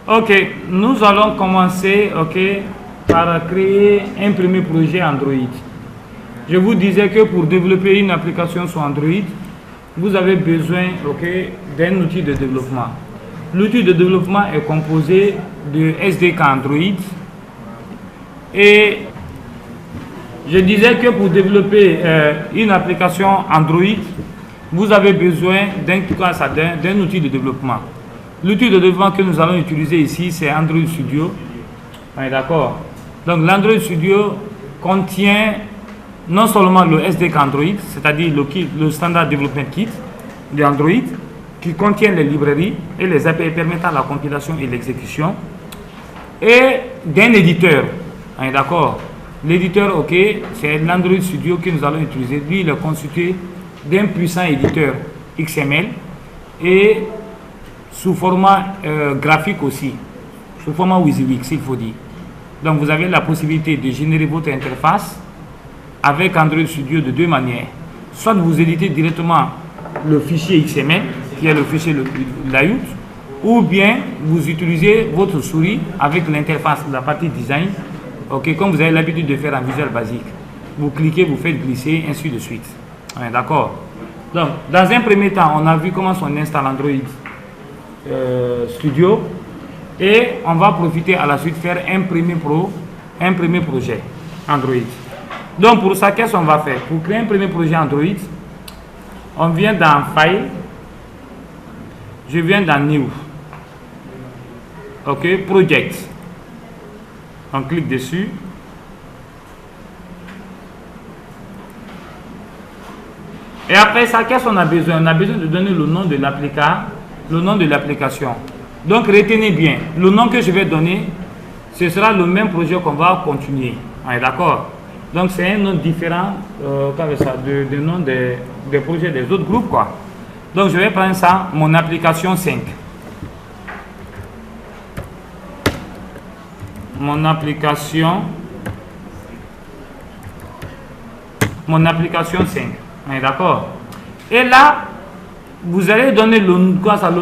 Ok, nous allons commencer par créer un premier projet Android. Je vous disais que pour développer une application sur Android, vous avez besoin d'un outil de développement. L'outil de développement est composé de SDK Android. Et je disais que pour développer une application Android, vous avez besoin d'un outil de développement. L'outil de développement que nous allons utiliser ici, c'est Android Studio. On est d'accord? Donc l'Android Studio contient non seulement le SDK Android, c'est-à-dire le Standard Development Kit de Android, qui contient les librairies et les API permettant la compilation et l'exécution, et d'un éditeur. On est d'accord? L'éditeur, c'est l'Android Studio que nous allons utiliser. Lui, il est constitué d'un puissant éditeur XML et sous format graphique aussi, sous format WYSIWYG, il faut dire. Donc vous avez la possibilité de générer votre interface avec Android Studio de deux manières. Soit vous éditez directement le fichier XML, qui est le fichier layout, ou bien vous utilisez votre souris avec l'interface, la partie design, comme vous avez l'habitude de faire en Visual Basic. Vous cliquez, vous faites glisser, ainsi de suite. D'accord. Donc, dans un premier temps, on a vu comment on installe Android Studio, et on va profiter à la suite faire un premier projet Android. Donc pour ça, qu'est-ce qu'on va faire? Pour créer un premier projet Android, on vient dans File, je viens dans New, Project, on clique dessus. Et après ça, qu'est-ce qu'on a besoin? On a besoin de donner le nom de l'application. Donc retenez bien, le nom que je vais donner, ce sera le même projet qu'on va continuer. On est d'accord? Donc c'est un nom différent du nom des projets des autres groupes, quoi. Donc je vais prendre ça, mon application 5. Mon application 5. On est d'accord? Et là, vous allez donner le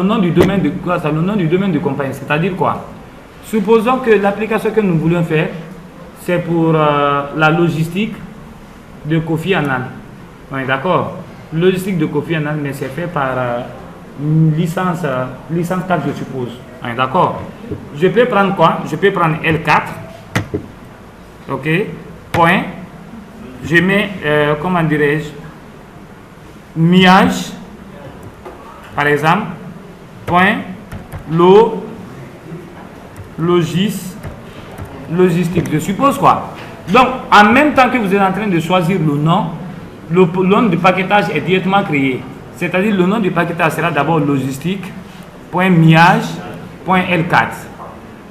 nom du domaine de compagnie. C'est-à-dire quoi? Supposons que l'application que nous voulons faire, c'est pour la logistique de Kofi Annan. On est d'accord? Logistique de Kofi Annan, mais c'est fait par licence 4, je suppose. On est d'accord? Je peux prendre quoi? Je peux prendre L4. Point. Je mets, comment dirais-je, Miage, par exemple, point, logistique, je suppose quoi. Donc, en même temps que vous êtes en train de choisir le nom du paquetage est directement créé. C'est-à-dire, le nom du paquetage sera d'abord logistique.miage.l4.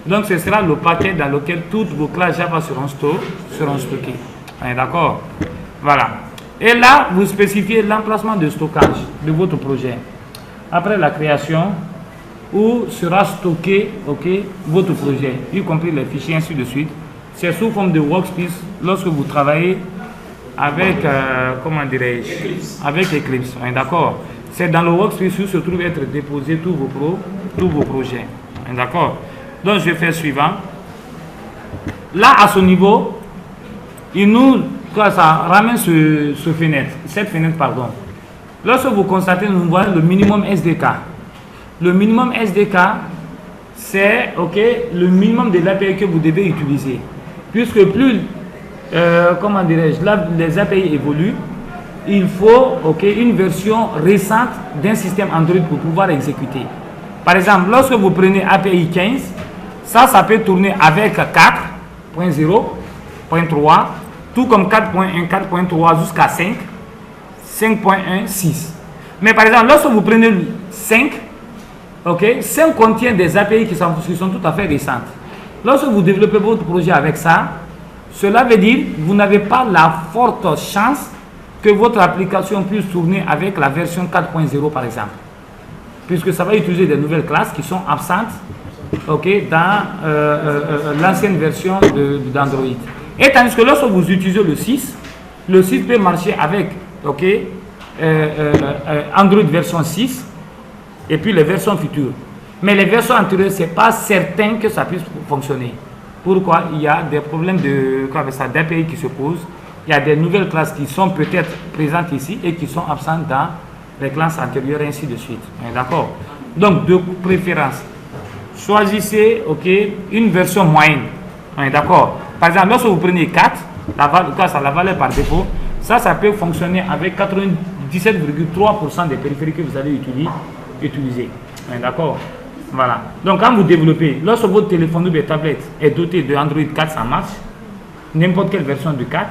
Donc, ce sera le paquet dans lequel toutes vos classes Java seront stockées. On est d'accord? Voilà. Et là, vous spécifiez l'emplacement de stockage de votre projet. Après la création, où sera stocké votre projet, y compris les fichiers, ainsi de suite. C'est sous forme de workspace lorsque vous travaillez avec, avec Eclipse. D'accord? C'est dans le workspace où se trouvent être déposés tous vos projets. D'accord? Donc je fais suivant. Là, à ce niveau, il nous ramène cette fenêtre. Lorsque vous constatez, nous voyons le minimum SDK. Le minimum SDK, c'est le minimum de l'API que vous devez utiliser. Puisque plus les API évoluent, il faut une version récente d'un système Android pour pouvoir exécuter. Par exemple, lorsque vous prenez API 15, ça peut tourner avec 4.0.3, tout comme 4.1, 4.3 jusqu'à 5, 5.1, 6. Mais par exemple, lorsque vous prenez 5, 5 contient des API qui sont tout à fait récentes. Lorsque vous développez votre projet avec ça, cela veut dire que vous n'avez pas la forte chance que votre application puisse tourner avec la version 4.0 par exemple. Puisque ça va utiliser des nouvelles classes qui sont absentes dans l'ancienne version d'Android. Et tandis que lorsque vous utilisez le 6 peut marcher avec Android version 6 et puis les versions futures. Mais les versions antérieures, ce n'est pas certain que ça puisse fonctionner. Pourquoi? Il y a des problèmes d'API qui se posent. Il y a des nouvelles classes qui sont peut-être présentes ici et qui sont absentes dans les classes antérieures, ainsi de suite. D'accord? Donc, de préférence, choisissez une version moyenne. D'accord? Par exemple, lorsque vous prenez 4, la valeur par défaut, ça peut fonctionner avec 97,3% des périphériques que vous allez utiliser. D'accord? Voilà. Donc, quand vous développez, lorsque votre téléphone ou votre tablette est doté de Android 4, ça marche. N'importe quelle version de 4,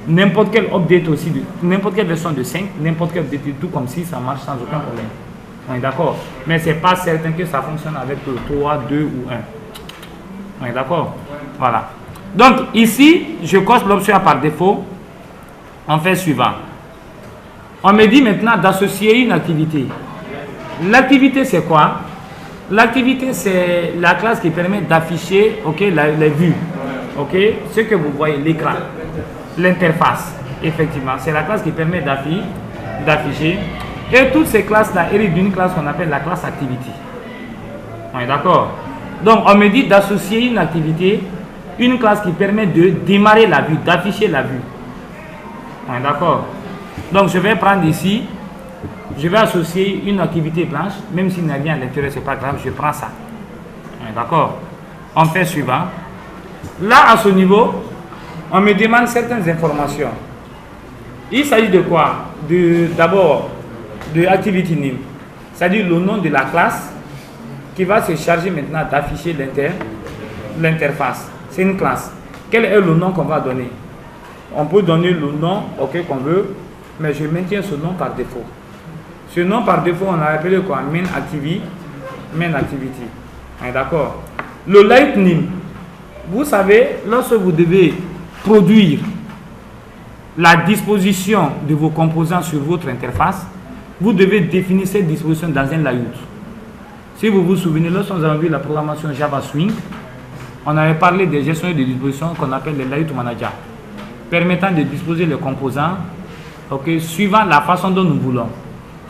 n'importe quel update aussi, n'importe quelle version de 5, n'importe quel update, tout comme si ça marche sans aucun problème. D'accord? Mais ce n'est pas certain que ça fonctionne avec le 3, 2 ou 1. D'accord? Voilà. Donc, ici, je coche l'option par défaut. On fait suivant. On me dit maintenant d'associer une activité. L'activité, c'est quoi? L'activité, c'est la classe qui permet d'afficher les vues. Ce que vous voyez, l'écran, l'interface. Effectivement, c'est la classe qui permet d'afficher. Et toutes ces classes-là héritent d'une classe qu'on appelle la classe activity. On est d'accord? Donc, on me dit d'associer une activité, une classe qui permet de démarrer la vue, d'afficher la vue. On est d'accord? Donc, je vais prendre ici, je vais associer une activité blanche, même s'il n'y a rien à l'intérieur, ce n'est pas grave, je prends ça. On est d'accord? On fait suivant. Là, à ce niveau, on me demande certaines informations. Il s'agit de quoi? D'abord, de activity name, c'est-à-dire le nom de la classe qui va se charger maintenant d'afficher l'interface. C'est une classe. Quel est le nom qu'on va donner? On peut donner le nom qu'on veut, mais je maintiens ce nom par défaut. Ce nom par défaut, on a appelé quoi? Main activity. D'accord. Le lightning, vous savez, lorsque vous devez produire la disposition de vos composants sur votre interface, vous devez définir cette disposition dans un layout. Si vous vous souvenez, lorsque nous avons vu la programmation Java Swing, on avait parlé des gestionnaires de disposition qu'on appelle les layout managers, permettant de disposer les composants suivant la façon dont nous voulons,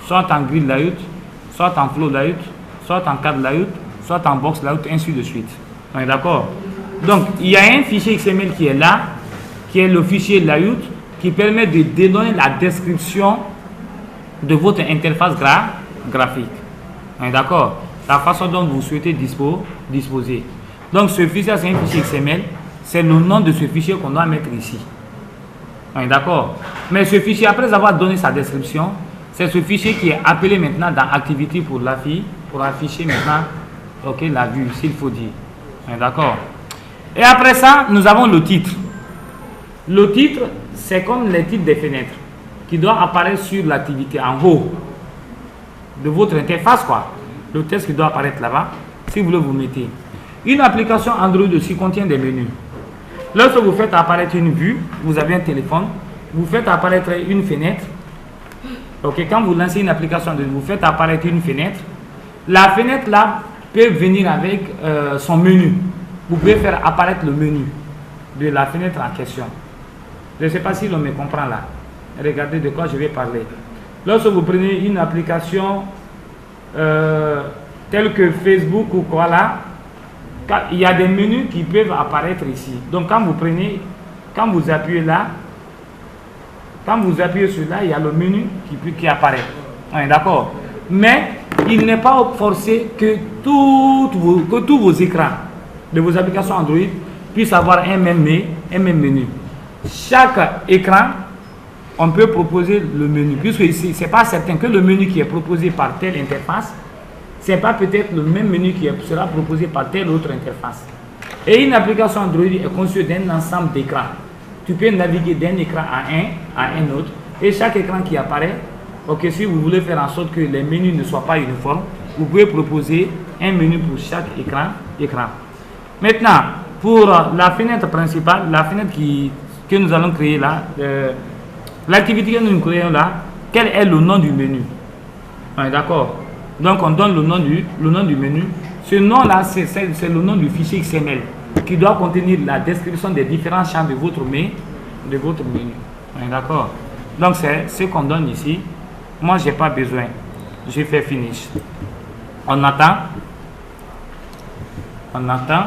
soit en grid layout, soit en flow layout, soit en cadre layout, soit en box layout, ainsi de suite. On est d'accord? Donc, il y a un fichier XML qui est là, qui est le fichier layout, qui permet de donner la description de votre interface graphique. On est d'accord? La façon dont vous souhaitez disposer. Donc, ce fichier, c'est un fichier XML. C'est le nom de ce fichier qu'on doit mettre ici. On est d'accord? Mais ce fichier, après avoir donné sa description, c'est ce fichier qui est appelé maintenant dans Activity pour afficher maintenant la vue, s'il faut dire. On est d'accord? Et après ça, nous avons le titre. Le titre, c'est comme les titres des fenêtres qui doivent apparaître sur l'activité en haut de votre interface, quoi. Le texte qui doit apparaître là-bas, si vous voulez, vous mettez. Une application Android aussi contient des menus. Lorsque vous faites apparaître une vue, vous avez un téléphone, vous faites apparaître une fenêtre. Quand vous lancez une application, vous faites apparaître une fenêtre. La fenêtre là peut venir avec son menu. Vous pouvez faire apparaître le menu de la fenêtre en question. Je ne sais pas si l'on me comprend là. Regardez de quoi je vais parler. Lorsque vous prenez une application telle que Facebook ou quoi là, il y a des menus qui peuvent apparaître ici. Donc quand vous appuyez là, quand vous appuyez sur là, il y a le menu qui apparaît. On est d'accord? Mais il n'est pas forcé que tous vos écrans de vos applications Android puissent avoir un même menu. Chaque écran, on peut proposer le menu, puisque ce n'est pas certain que le menu qui est proposé par telle interface, ce n'est pas peut-être le même menu qui sera proposé par telle autre interface. Et une application Android est conçue d'un ensemble d'écrans. Tu peux naviguer d'un écran à un autre, et chaque écran qui apparaît, si vous voulez faire en sorte que les menus ne soient pas uniformes, vous pouvez proposer un menu pour chaque écran. Maintenant, pour la fenêtre principale, la fenêtre que nous allons créer là, l'activité que nous créons là, quel est le nom du menu? On est d'accord? Donc on donne le nom du menu. Ce nom là, c'est le nom du fichier XML qui doit contenir la description des différents champs de votre menu. On est d'accord? Donc c'est ce qu'on donne ici. Moi, je n'ai pas besoin. Je fais finish. On attend. On attend.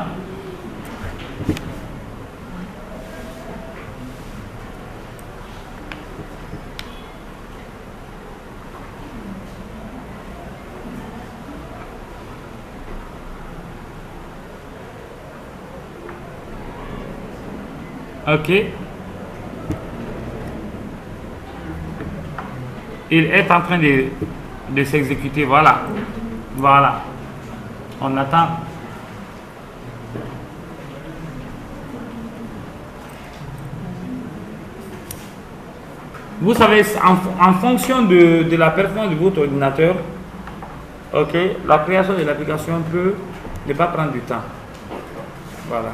Ok. Il est en train de s'exécuter. Voilà. Voilà. On attend. Vous savez, en fonction de la performance de votre ordinateur, ok, la création de l'application peut ne pas prendre du temps. Voilà.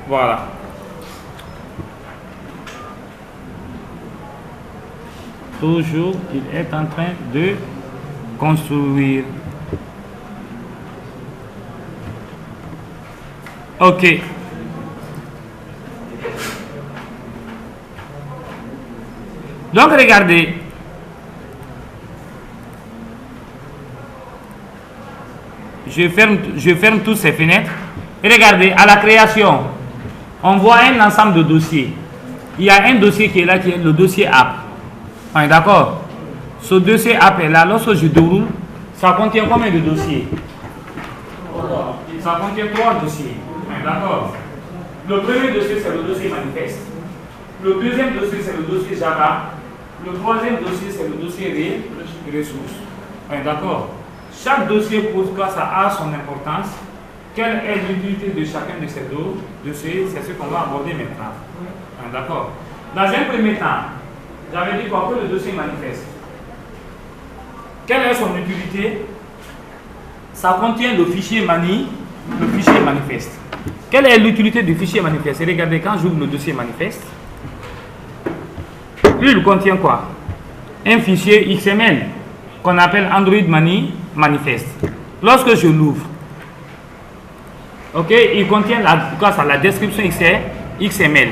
Voilà. Toujours, il est en train de construire. Ok. Donc, regardez. Je ferme toutes ces fenêtres. Et regardez, à la création, on voit un ensemble de dossiers. Il y a un dossier qui est là, qui est le dossier app. On est d'accord? Ce dossier app est là. Lorsque je déroule, ça contient combien de dossiers? Ça contient 3 dossiers. On est d'accord? Le premier dossier, c'est le dossier manifeste. Le deuxième dossier, c'est le dossier Java. Le troisième dossier, c'est le dossier ressources. On est d'accord? Chaque dossier, pour que ça a son importance, quelle est l'utilité de chacun de ces deux dossiers? C'est ce qu'on va aborder maintenant. D'accord. Dans un premier temps, j'avais dit quoi? Que le dossier manifeste. Quelle est son utilité? Ça contient le fichier manifeste. Quelle est l'utilité du fichier manifeste? Regardez, quand j'ouvre le dossier manifeste, lui, il contient quoi? Un fichier XML qu'on appelle Android Money Manifest. Lorsque je l'ouvre, ok, il contient la description XML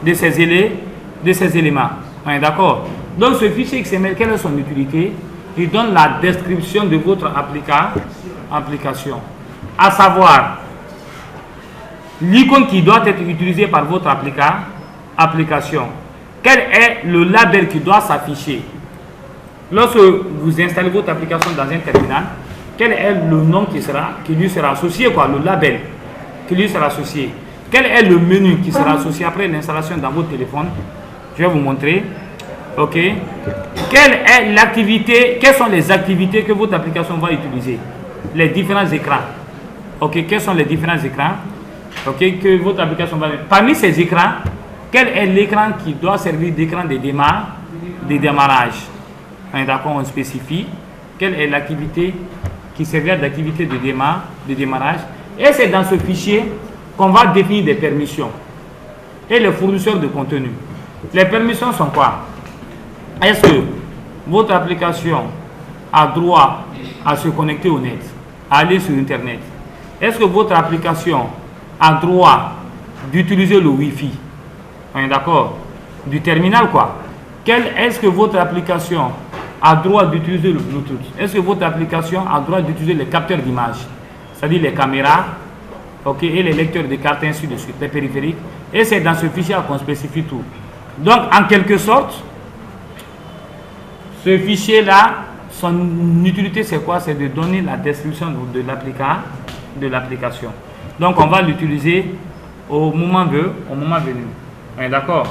de ces éléments. On est d'accord? Donc ce fichier XML, quelle est son utilité? Il donne la description de votre application, à savoir l'icône qui doit être utilisée par votre application. Quel est le label qui doit s'afficher? Lorsque vous installez votre application dans un terminal, quel est le nom qui lui sera associé, quoi, le label qui lui sera associé? Quel est le menu qui sera associé après l'installation dans votre téléphone? Je vais vous montrer. Ok. Quelles sont les activités que votre application va utiliser? Les différents écrans. Ok. Quels sont les différents écrans? Ok. Que votre application va. Parmi ces écrans, quel est l'écran qui doit servir d'écran de démarrage? D'accord, on spécifie. Quelle est l'activité qui servira d'activité de démarrage? Et c'est dans ce fichier qu'on va définir des permissions et les fournisseurs de contenu. Les permissions sont quoi? Est-ce que votre application a droit à se connecter au net, à aller sur Internet? Est-ce que votre application a droit d'utiliser le Wi-Fi? On est d'accord? Du terminal, quoi. Est-ce que votre application a droit d'utiliser le Bluetooth? Est-ce que votre application a droit d'utiliser les capteurs d'image, c'est-à-dire les caméras, ok, et les lecteurs de cartes, ainsi de suite, les périphériques? Et c'est dans ce fichier qu'on spécifie tout. Donc, en quelque sorte, ce fichier-là, son utilité, c'est quoi? C'est de donner la description de l'application. Donc, on va l'utiliser au moment venu. On est d'accord?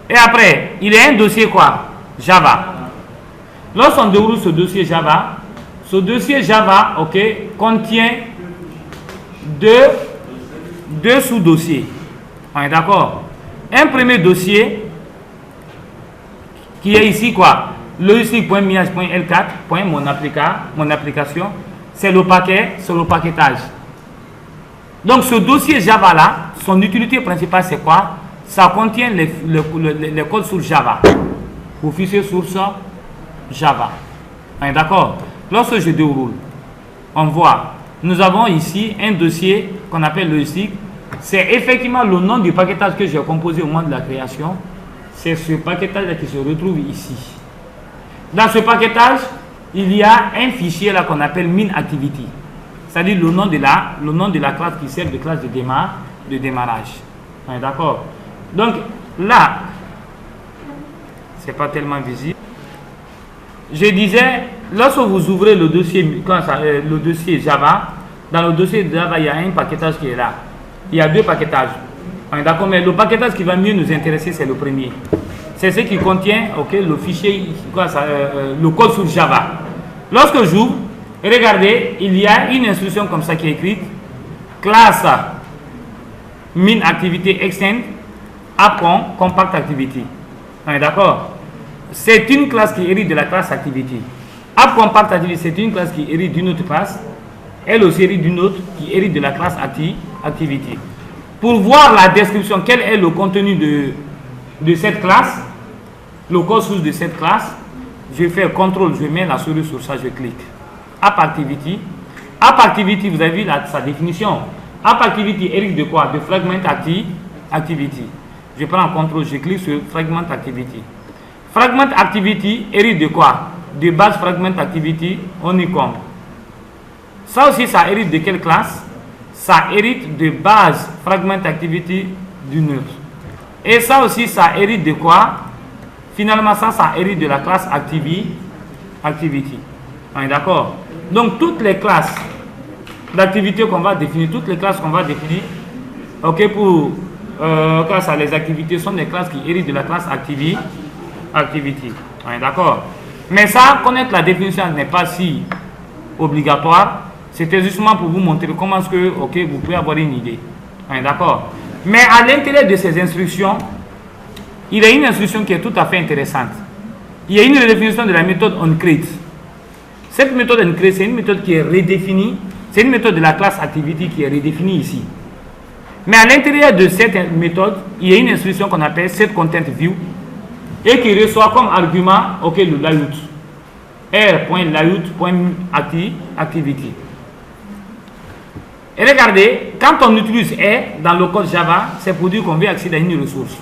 Et après, il y a un dossier quoi? Java. Lorsqu'on déroule ce dossier Java, ok, contient deux sous-dossiers. On est d'accord? Un premier dossier qui est ici quoi? Logistique.minage.l4. Mon application, c'est le paquetage. Donc ce dossier Java là, son utilité principale c'est quoi? Ça contient les codes sur Java, pour fichier source Java. On est d'accord? Lorsque je déroule, on voit, nous avons ici un dossier qu'on appelle logistique c'est effectivement le nom du paquetage que j'ai composé au moment de la création. C'est ce paquetage qui se retrouve ici. Dans ce paquetage, il y a un fichier là qu'on appelle MinActivity. C'est-à-dire le nom de la classe qui sert de classe de démarrage. D'accord? Donc là, c'est pas tellement visible. Je disais, lorsque vous ouvrez le dossier, le dossier Java, dans le dossier Java, il y a un paquetage qui est là. Il y a deux paquetages. D'accord, mais le paquetage qui va mieux nous intéresser, c'est le premier. C'est ce qui contient le fichier, le code sur Java. Lorsque j'ouvre, regardez, il y a une instruction comme ça qui est écrite, classe MinActivity Extend App.com Compact Activity. D'accord? C'est une classe qui hérite de la classe Activity. App Compact Activity, c'est une classe qui hérite d'une autre classe. Elle aussi hérite d'une autre qui hérite de la classe Activity. Pour voir la description, quel est le contenu de cette classe, le code source de cette classe, je fais CTRL, je mets la souris sur ça, je clique. App Activity. App Activity, vous avez vu sa définition. App Activity hérite de quoi? De Fragment Activity. Je prends CTRL, je clique sur Fragment Activity. Fragment Activity hérite de quoi? De base Fragment Activity Honeycomb. Ça aussi, ça hérite de quelle classe? Ça hérite de base Fragment Activity du neutre. Et ça aussi, ça hérite de quoi? Finalement, ça hérite de la classe Activity. D'accord? Donc, toutes les classes d'activité qu'on va définir, toutes les classes qu'on va définir, pour les activités sont des classes qui héritent de la classe Activity. D'accord? Mais ça, connaître la définition n'est pas si obligatoire. C'était justement pour vous montrer comment est-ce que vous pouvez avoir une idée. D'accord? Mais à l'intérieur de ces instructions, il y a une instruction qui est tout à fait intéressante. Il y a une redéfinition de la méthode onCreate. Cette méthode onCreate, c'est une méthode qui est redéfinie. C'est une méthode de la classe Activity qui est redéfinie ici. Mais à l'intérieur de cette méthode, il y a une instruction qu'on appelle setContentView et qui reçoit comme argument le layout. r.layout.activity. Et regardez, quand on utilise R dans le code Java, c'est pour dire qu'on veut accéder à une ressource.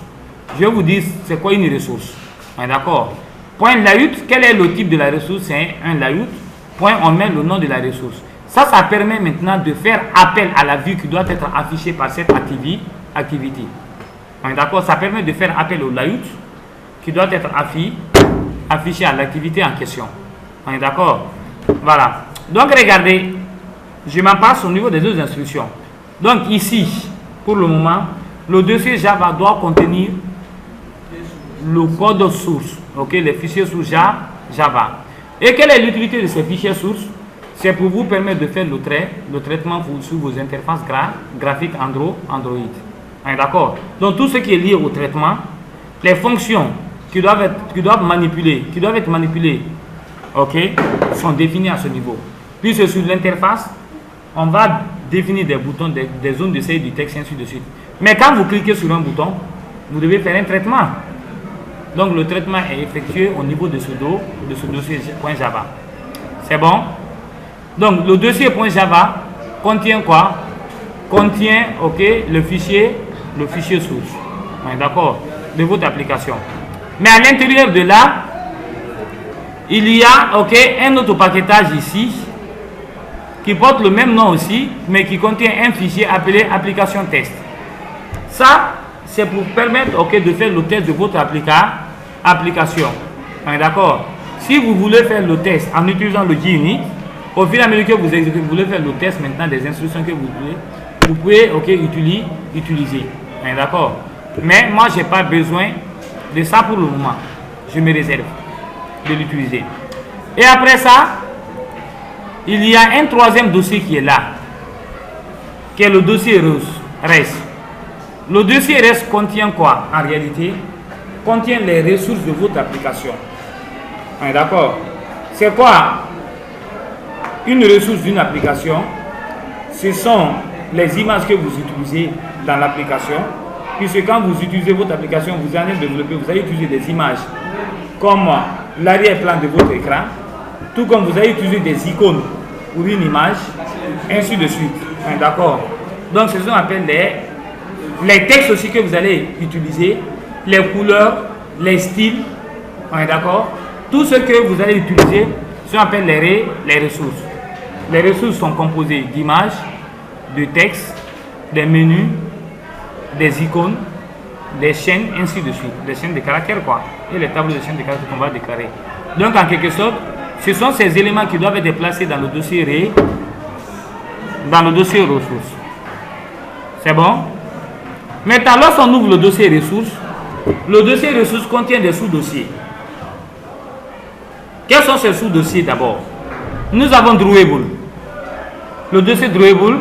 Je vais vous dire c'est quoi une ressource. D'accord? Point layout, quel est le type de la ressource? C'est un layout. Point, on met le nom de la ressource. Ça permet maintenant de faire appel à la vue qui doit être affichée par cette activity. D'accord? Ça permet de faire appel au layout qui doit être affiché à l'activité en question. D'accord? Voilà. Donc regardez, je m'en passe au niveau des deux instructions. Donc ici, pour le moment, le dossier Java doit contenir le code source, les fichiers source Java. Et quelle est l'utilité de ces fichiers sources? C'est pour vous permettre de faire le traitement sur vos interfaces graphiques Android. D'accord? Donc tout ce qui est lié au traitement, les fonctions qui doivent être manipulées, sont définies à ce niveau. Puis sur l'interface, on va définir des boutons, des zones de seuil du texte, ainsi de suite. Mais quand vous cliquez sur un bouton, vous devez faire un traitement. Donc le traitement est effectué au niveau de ce dossier .java. C'est bon? Donc le dossier .java contient quoi? Contient le fichier source. D'accord? De votre application. Mais à l'intérieur de là, il y a un autre paquetage ici qui porte le même nom aussi, mais qui contient un fichier appelé application test. Ça, c'est pour permettre de faire le test de votre application. D'accord? Si vous voulez faire le test en utilisant le JUnit, au fur et à mesure que vous exécutez, vous voulez faire le test maintenant des instructions que vous pouvez utiliser. D'accord? Mais moi, je n'ai pas besoin de ça pour le moment. Je me réserve de l'utiliser. Et après ça, il y a un troisième dossier qui est là, qui est le dossier REST. Le dossier REST contient quoi? En réalité, contient les ressources de votre application. D'accord? C'est quoi une ressource d'une application? Ce sont les images que vous utilisez dans l'application. Puisque quand vous utilisez votre application, vous allez développer, vous allez utiliser des images comme l'arrière-plan de votre écran, tout comme vous allez utiliser des icônes pour une image, ainsi de suite. D'accord? Donc, ce qu'on appelle les textes aussi que vous allez utiliser, les couleurs, les styles, on est d'accord? Tout ce que vous allez utiliser, ce qu'on appelle les ressources. Les ressources sont composées d'images, de textes, des menus, des icônes, des chaînes, ainsi de suite. Des chaînes de caractères, quoi. Et les tableaux de chaînes de caractères qu'on va déclarer. Donc, en quelque sorte, ce sont ces éléments qui doivent être placés dans le dossier ressources. C'est bon? Maintenant, lorsqu'on ouvre le dossier ressources, le dossier ressources contient des sous-dossiers. Quels sont ces sous-dossiers d'abord? Nous avons Drawable, le dossier Drawable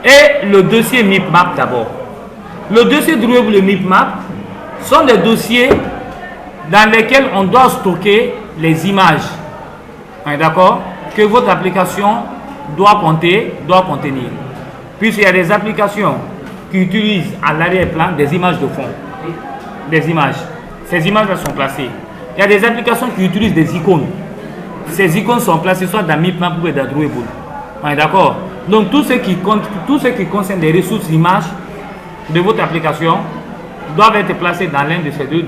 et le dossier MIPMAP d'abord. Le dossier Drawable et MIPMAP sont des dossiers dans lesquels on doit stocker les images, d'accord, que votre application doit contenir. Puisqu'il y a des applications qui utilisent à l'arrière-plan des images de fond. Des images. Ces images-là sont placées. Il y a des applications qui utilisent des icônes. Ces icônes sont placées soit dans MIPMAP ou dans Drawable. D'accord? Donc tout ce qui concerne les ressources images de votre application doivent être placés dans l'un de ces deux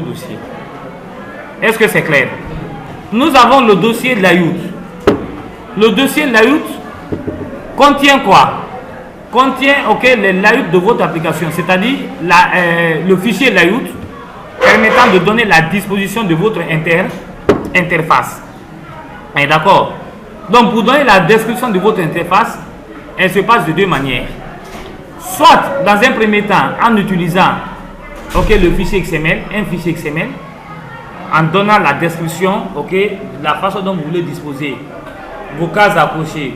dossiers. Est-ce que c'est clair? Nous avons le dossier layout. Le dossier layout contient quoi? Contient les layouts de votre application, c'est-à-dire le fichier layout permettant de donner la disposition de votre interface. D'accord? Donc pour donner la description de votre interface, elle se passe de deux manières. Soit dans un premier temps en utilisant le fichier XML, un fichier XML, en donnant la description, la façon dont vous voulez disposer vos cases à cocher,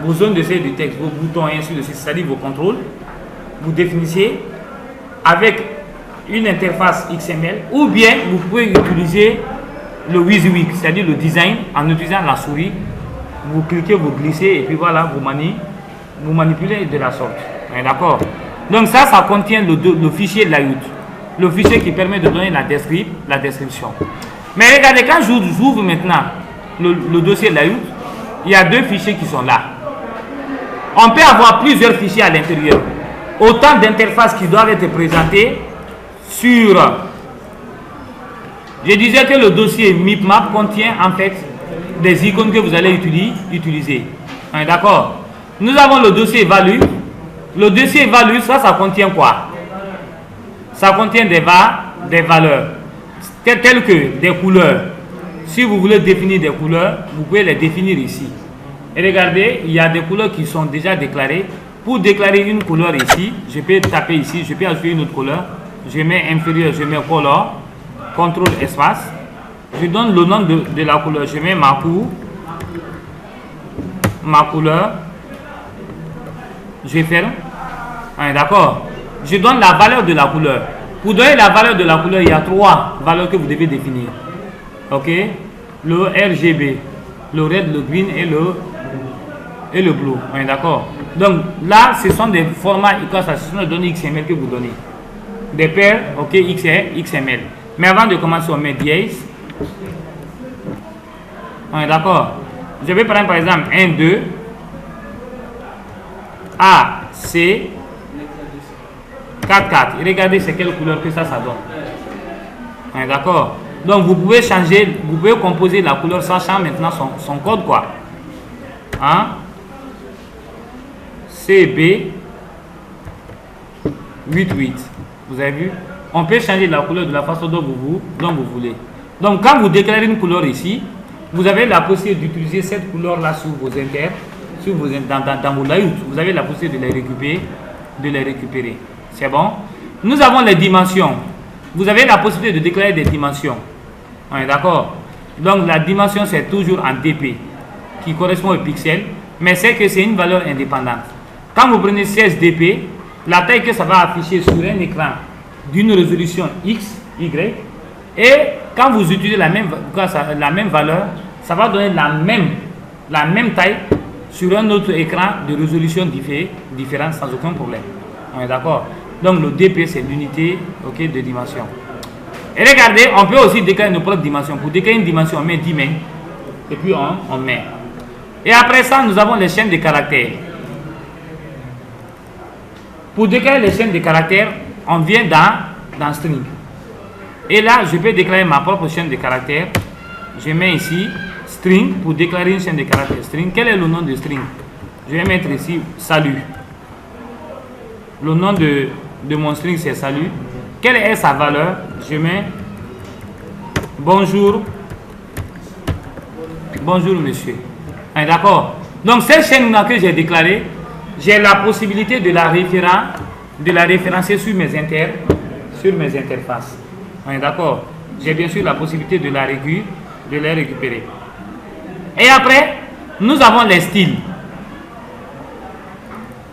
vos zones de saisie du texte, vos boutons et ainsi de suite, c'est-à-dire vos contrôles, vous définissez avec une interface XML, ou bien vous pouvez utiliser le WYSIWYG, c'est-à-dire le design, en utilisant la souris. Vous cliquez, vous glissez et puis voilà, vous manipulez de la sorte. D'accord? Donc ça contient le fichier layout, le fichier qui permet de donner la description. Mais regardez, quand j'ouvre maintenant le dossier layout, il y a deux fichiers qui sont là. On peut avoir plusieurs fichiers à l'intérieur. Autant d'interfaces qui doivent être présentées sur... Je disais que le dossier MIPMAP contient en fait des icônes que vous allez utiliser. D'accord? Nous avons le dossier value. Le dossier value, ça contient quoi? Ça contient des valeurs telles que des couleurs. Si vous voulez définir des couleurs, vous pouvez les définir ici. Et regardez, il y a des couleurs qui sont déjà déclarées. Pour déclarer une couleur ici, je peux taper ici, je peux ajouter une autre couleur. Je mets inférieur, je mets color, contrôle espace. Je donne le nom de la couleur, je mets ma couleur. Je ferme. D'accord? Je donne la valeur de la couleur. Pour donner la valeur de la couleur, il y a trois valeurs que vous devez définir. Le RGB, le red, le green et le blue. D'accord? Donc là, ce sont des formats, ce sont des données XML que vous donnez. Des paires, XML. Mais avant de commencer, on met dièse. D'accord? Je vais prendre par exemple 1, 2, A, C, 4, 4. Et regardez c'est quelle couleur que ça donne. D'accord? Donc vous pouvez changer, vous pouvez composer la couleur sachant maintenant son code quoi. CB 88. Vous avez vu? On peut changer la couleur de la façon dont vous voulez. Donc quand vous déclarez une couleur ici, vous avez la possibilité d'utiliser cette couleur là sur vos dans vos layouts. Vous avez la possibilité de les récupérer. C'est bon? Nous avons les dimensions. Vous avez la possibilité de déclarer des dimensions. D'accord? Donc la dimension c'est toujours en dp qui correspond au pixel, mais c'est que c'est une valeur indépendante. Quand vous prenez 16 dp, la taille que ça va afficher sur un écran d'une résolution X, Y, et quand vous utilisez la même valeur, ça va donner la même taille sur un autre écran de résolution différente sans aucun problème. On est d'accord? Donc le dp c'est l'unité de dimension. Et regardez, on peut aussi déclarer nos propres dimensions. Pour déclarer une dimension, on met 10 mains et puis on met. Et après ça, nous avons les chaînes de caractères. Pour déclarer les chaînes de caractères, on vient dans string. Et là, je peux déclarer ma propre chaîne de caractères. Je mets ici string pour déclarer une chaîne de caractères string. Quel est le nom de string? Je vais mettre ici salut. Le nom de mon string c'est salut. Quelle est sa valeur? Je mets bonjour. Bonjour monsieur. D'accord. Donc cette chaîne que j'ai déclarée, j'ai la possibilité de la référencer sur mes interfaces. D'accord. J'ai bien sûr la possibilité de les récupérer. Et après, nous avons les styles.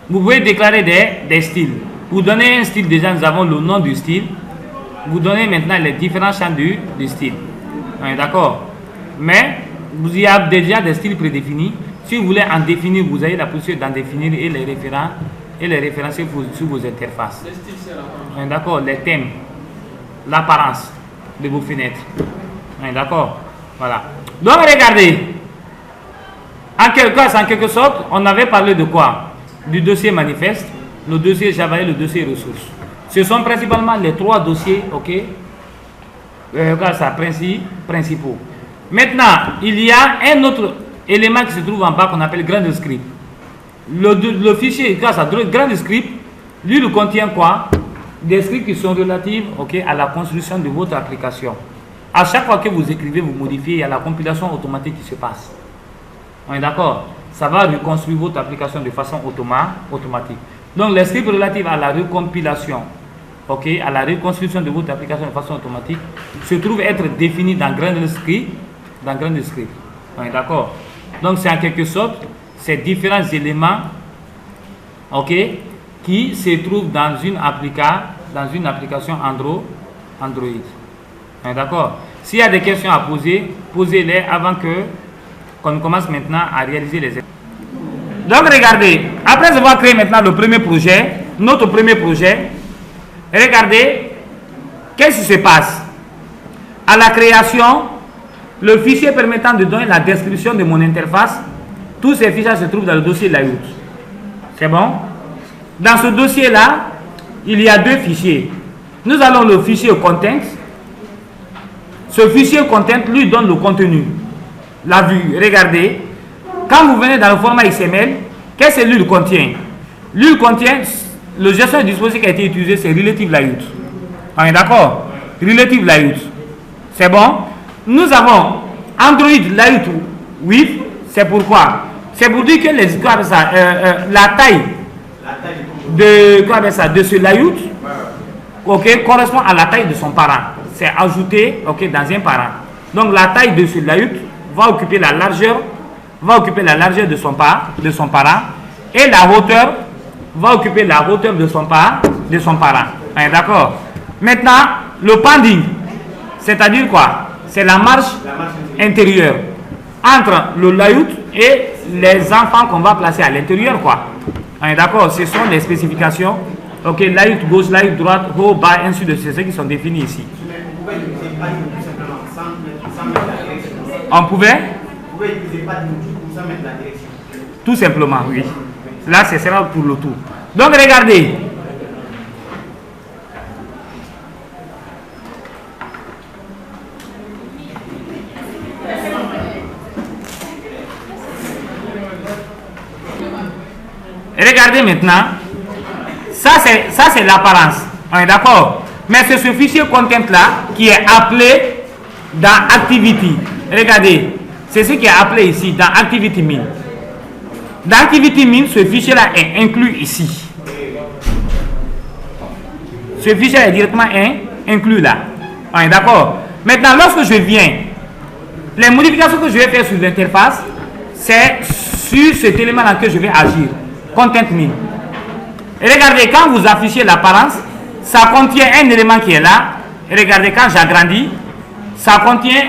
Vous pouvez déclarer des styles. Vous donnez un style, déjà nous avons le nom du style. Vous donnez maintenant les différents champs du style. D'accord. Mais vous y avez déjà des styles prédéfinis. Si vous voulez en définir, vous avez la possibilité d'en définir et les référencer sur vos interfaces. D'accord. Les thèmes, l'apparence de vos fenêtres. D'accord. Voilà. Donc regardez. En quelque sorte, on avait parlé de quoi? Du dossier manifeste, le dossier Java et le dossier ressources. Ce sont principalement les trois dossiers, ok, principaux. Maintenant, il y a un autre élément qui se trouve en bas qu'on appelle grand script. Le fichier, grâce à grand script, lui, il contient quoi? Des scripts qui sont relatifs, ok, à la construction de votre application. À chaque fois que vous écrivez, vous modifiez, il y a la compilation automatique qui se passe. On est d'accord? Ça va reconstruire votre application de façon automatique. Donc les scripts relatifs à la recompilation, ok, à la reconstruction de votre application de façon automatique, se trouvent être définis dans grand script. On est d'accord? Donc c'est en quelque sorte ces différents éléments, ok, qui se trouvent dans une application Android. On est d'accord? S'il y a des questions à poser, posez-les avant qu'on commence maintenant à réaliser les exercices. Donc regardez, après avoir créé maintenant le premier projet, notre premier projet, regardez, qu'est-ce qui se passe? À la création, le fichier permettant de donner la description de mon interface, tous ces fichiers se trouvent dans le dossier layout. C'est bon? Dans ce dossier-là, il y a deux fichiers. Nous allons le fichier content. Ce fichier content lui donne le contenu. La vue, regardez, quand vous venez dans le format XML, qu'est-ce que lui contient? Lui contient, le gestion du dispositif qui a été utilisé, c'est Relative Layout. On est d'accord? Relative Layout. C'est bon? Nous avons Android Layout Width, c'est pourquoi? C'est pour dire que la taille de ce layout, ok, correspond à la taille de son parent. C'est ajouté, ok, dans un parent. Donc la taille de ce layout va occuper la largeur de son parent et la hauteur va occuper la hauteur de son parent. D'accord? Maintenant, le padding, c'est-à-dire quoi? C'est la marge intérieure entre le layout et les enfants qu'on va placer à l'intérieur, quoi. D'accord? Ce sont les spécifications. Ok, layout gauche, layout droite, haut, bas, ainsi de suite, ceux qui sont définis ici. On pouvait tout simplement, oui. Là, ce sera pour le tout. Donc, regardez. Regardez maintenant. Ça, c'est l'apparence. On est d'accord? Mais c'est ce fichier content-là qui est appelé dans Activity. Regardez. C'est ce qui est appelé ici dans Activity Min. Dans Activity Min, ce fichier-là est inclus ici. Ce fichier est directement inclus là. On est d'accord? Maintenant, lorsque je viens, les modifications que je vais faire sur l'interface, c'est sur cet élément-là que je vais agir. Content Min. Et regardez, quand vous affichez l'apparence, ça contient un élément qui est là. Et regardez, quand j'agrandis, ça contient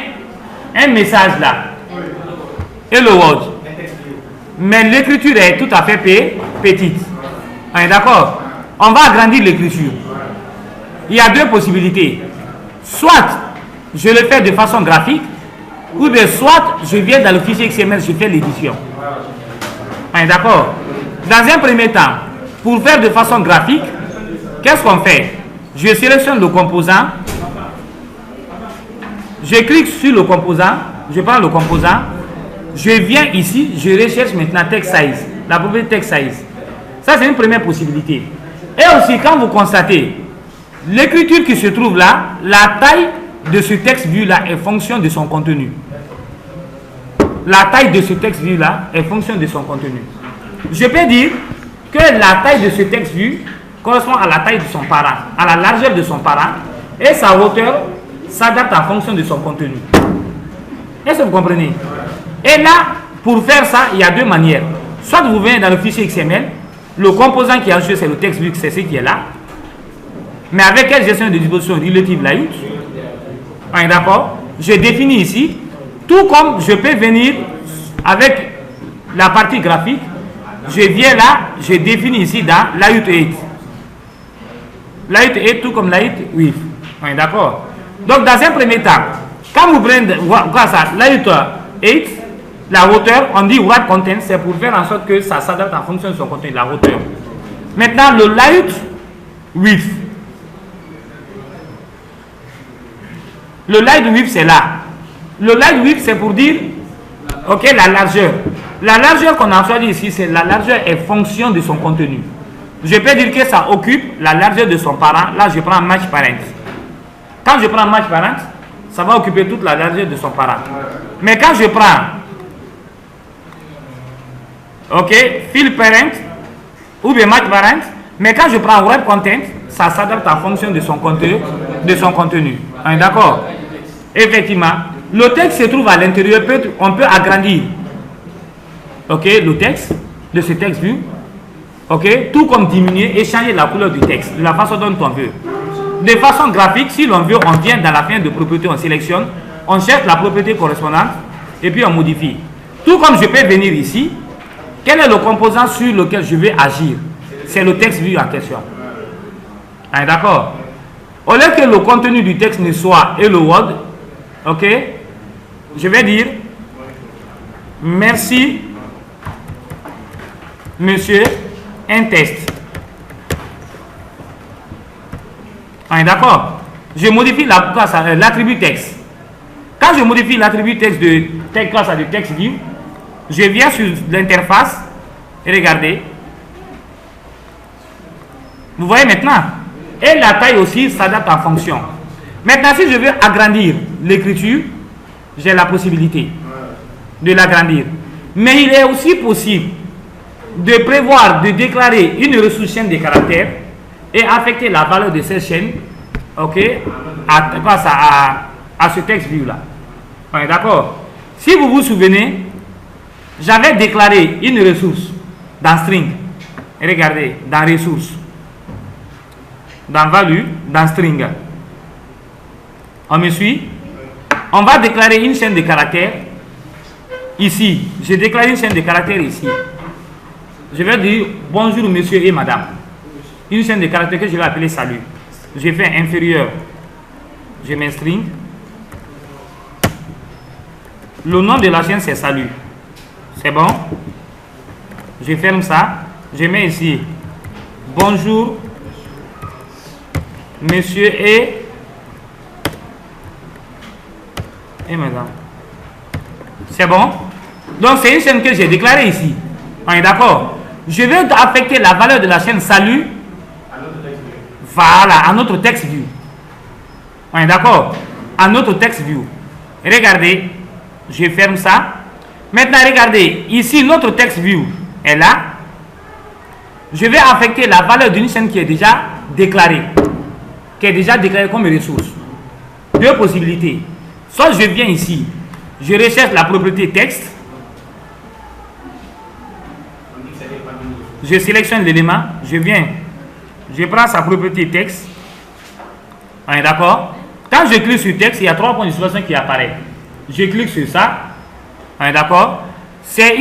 un message là. Hello World. Mais l'écriture est tout à fait petite. On est d'accord? On va agrandir l'écriture. Il y a deux possibilités. Soit je le fais de façon graphique, ou bien soit je viens dans le fichier XML, je fais l'édition. On est d'accord? Dans un premier temps, pour faire de façon graphique, qu'est-ce qu'on fait? Je sélectionne le composant, je clique sur le composant, je prends le composant, je viens ici, je recherche maintenant text size, la propriété text size. Ça, c'est une première possibilité. Et aussi, quand vous constatez l'écriture qui se trouve là, la taille de ce texte vue là est fonction de son contenu. La taille de ce texte vue là est fonction de son contenu. Je peux dire que la taille de ce texte vue correspond à la taille de son parent, à la largeur de son parent, et sa hauteur s'adapte en fonction de son contenu. Est-ce que vous comprenez? Et là, pour faire ça, il y a deux manières. Soit vous venez dans le fichier XML, le composant qui est en jeu, c'est le texte vue, c'est ce qui est là. Mais avec quelle gestion de disposition relative layout? D'accord? Je définis ici, tout comme je peux venir avec la partie graphique, je viens là, je définis ici dans layout 8. Layout 8 tout comme layout 8. D'accord? Donc dans un premier temps, quand vous prenez quoi ça, layout 8, la hauteur, on dit what content, c'est pour faire en sorte que ça s'adapte en fonction de son contenu, la hauteur. Maintenant le layout 8. Le layout 8 c'est là. Le layout 8 c'est pour dire ok, la largeur. La largeur qu'on a choisi ici, c'est la largeur est fonction de son contenu. Je peux dire que ça occupe la largeur de son parent. Là, je prends match parent. Quand je prends match parent, ça va occuper toute la largeur de son parent. Mais quand je prends ok, fill parent ou bien match parent, mais quand je prends web content, ça s'adapte en fonction de son contenu. D'accord? Effectivement, le texte se trouve à l'intérieur, on peut agrandir ok, le texte de ce texte vu, ok, tout comme diminuer et changer la couleur du texte de la façon dont on veut. De façon graphique, si l'on veut, on vient dans la fin de propriété, on sélectionne, on cherche la propriété correspondante et puis on modifie. Tout comme je peux venir ici, quel est le composant sur lequel je vais agir? C'est le texte vu en question. D'accord? Au lieu que le contenu du texte ne soit hello world, ok, je vais dire merci monsieur, un test. D'accord? Je modifie l'attribut texte. Quand je modifie l'attribut texte de telle classe à de texte view, je viens sur l'interface et regardez. Vous voyez maintenant? Et la taille aussi s'adapte en fonction. Maintenant, si je veux agrandir l'écriture, j'ai la possibilité de l'agrandir. Mais il est aussi possible de prévoir, de déclarer une ressource chaîne de caractères et affecter la valeur de cette chaîne, ok, à ce texte view là. D'accord? Si vous vous souvenez, j'avais déclaré une ressource dans string. Regardez, dans ressource, dans value, dans string. On me suit? On va déclarer une chaîne de caractères ici. J'ai déclaré une chaîne de caractères ici. Je vais dire bonjour monsieur et madame. Une chaîne de caractères que je vais appeler salut. Je fais inférieur. Je mets string. Le nom de la chaîne c'est salut. C'est bon? Je ferme ça. Je mets ici bonjour monsieur et madame. C'est bon? Donc c'est une chaîne que j'ai déclarée ici. On est d'accord? Je vais affecter la valeur de la chaîne salut. Voilà, à notre text view. On est d'accord? À notre text view. Regardez, je ferme ça. Maintenant, regardez, ici notre text view est là. Je vais affecter la valeur d'une chaîne qui est déjà déclarée. Qui est déjà déclarée comme ressource. Deux possibilités. Soit je viens ici, je recherche la propriété texte. Je sélectionne l'élément, je viens, je prends sa propriété texte. On est d'accord? Quand je clique sur texte, il y a 3 points de situation qui apparaissent. Je clique sur ça. On est d'accord? C'est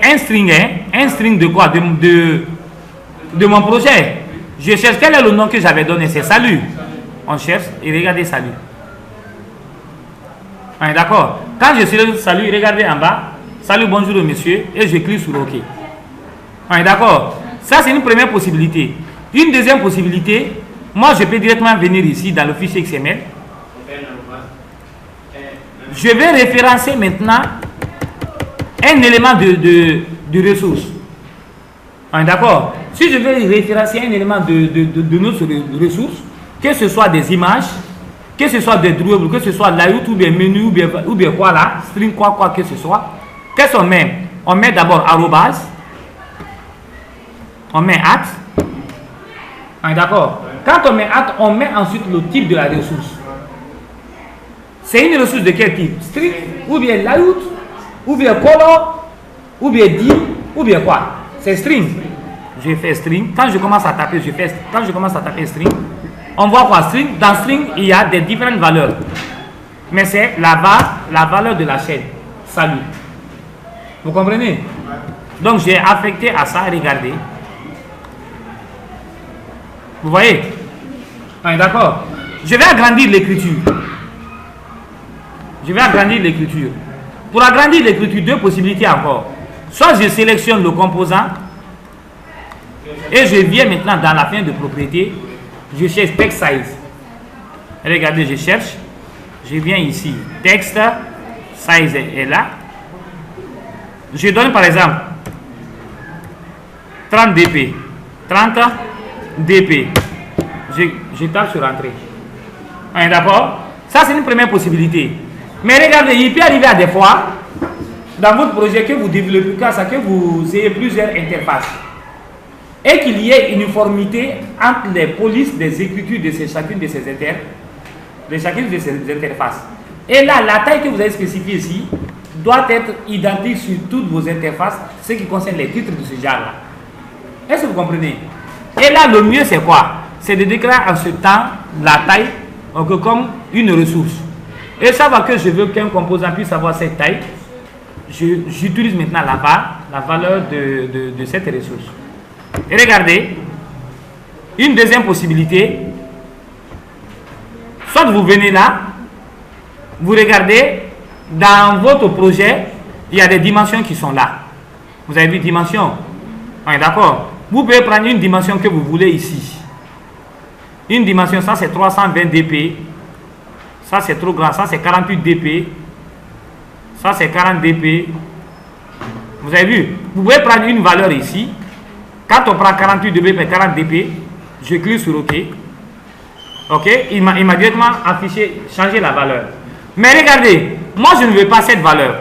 un string, hein? Un string de quoi? De mon projet. Je cherche quel est le nom que j'avais donné, c'est salut. On cherche et regardez salut. On est d'accord? Quand je sélectionne salut, regardez en bas. Salut, bonjour monsieur. Et je clique sur OK. On est d'accord? Ça, c'est une première possibilité. Une deuxième possibilité, moi, je peux directement venir ici dans le fichier XML. Je vais référencer maintenant un élément de ressource. D'accord? Si je vais référencer un élément de notre ressource, que ce soit des images, que ce soit des drawables, que ce soit layout ou bien menu ou bien quoi là, string quoi que ce soit, qu'est-ce qu'on met? On met d'abord arrobase, on met at. D'accord? Quand on met at, on met ensuite le type de la ressource. C'est une ressource de quel type? String, ou bien layout, ou bien color, ou bien dim, ou bien quoi? C'est string. Je fais string. Quand je commence à taper, string, on voit quoi? String. Dans string, il y a des différentes valeurs. Mais c'est la valeur de la chaîne. Salut. Vous comprenez? Donc j'ai affecté à ça, regardez. Vous voyez? D'accord. Je vais agrandir l'écriture. Pour agrandir l'écriture, deux possibilités encore. Soit je sélectionne le composant et je viens maintenant dans la fin de propriété, je cherche text size. Regardez, je cherche, je viens ici, text size est là. Je donne par exemple 30 dp. 30 dp. Je tape sur entrée. D'accord? Ça, c'est une première possibilité. Mais regardez, il peut arriver à des fois, dans votre projet que vous développez, que vous ayez plusieurs interfaces et qu'il y ait une uniformité entre les polices des écritures de chacune de ces interfaces. Et là, la taille que vous avez spécifiée ici doit être identique sur toutes vos interfaces, ce qui concerne les titres de ce genre-là. Est-ce que vous comprenez? Et là, le mieux, c'est quoi? C'est de déclarer en ce temps la taille comme une ressource. Et ça va que je veux qu'un composant puisse avoir cette taille. J'utilise maintenant la valeur de cette ressource. Et regardez, une deuxième possibilité, soit vous venez là, vous regardez, dans votre projet, il y a des dimensions qui sont là. Vous avez vu dimension? D'accord. Vous pouvez prendre une dimension que vous voulez ici. Une dimension, ça c'est 320 dp. Ça c'est trop grand, ça c'est 48 dp. Ça c'est 40 dp. Vous avez vu? Vous pouvez prendre une valeur ici. Quand on prend 48 dp par 40 dp, je clique sur OK. OK, il m'a directement affiché, changer la valeur. Mais regardez, moi je ne veux pas cette valeur.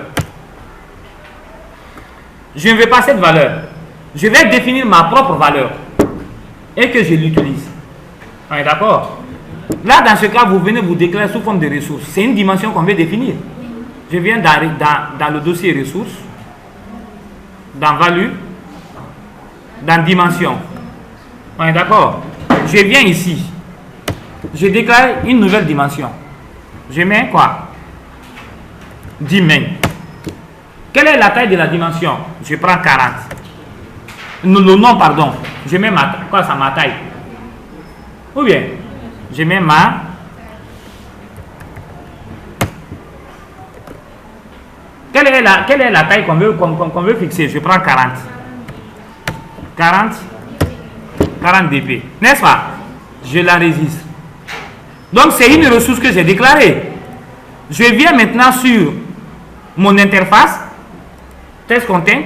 Je ne veux pas cette valeur. Je vais définir ma propre valeur et que je l'utilise. D'accord? Là, dans ce cas, vous venez vous déclarer sous forme de ressources. C'est une dimension qu'on veut définir. Je viens dans le dossier ressources, dans value, dans dimension. D'accord? Je viens ici. Je déclare une nouvelle dimension. Je mets quoi? Dimen. Quelle est la taille de la dimension? Je prends 40. Non, pardon. Je mets ma taille. Ou bien, je mets ma... Quelle est la taille qu'on veut fixer? Je prends 40. 40 dp. N'est-ce pas? Je l'enregistre. Donc, c'est une ressource que j'ai déclarée. Je viens maintenant sur mon interface. Test content.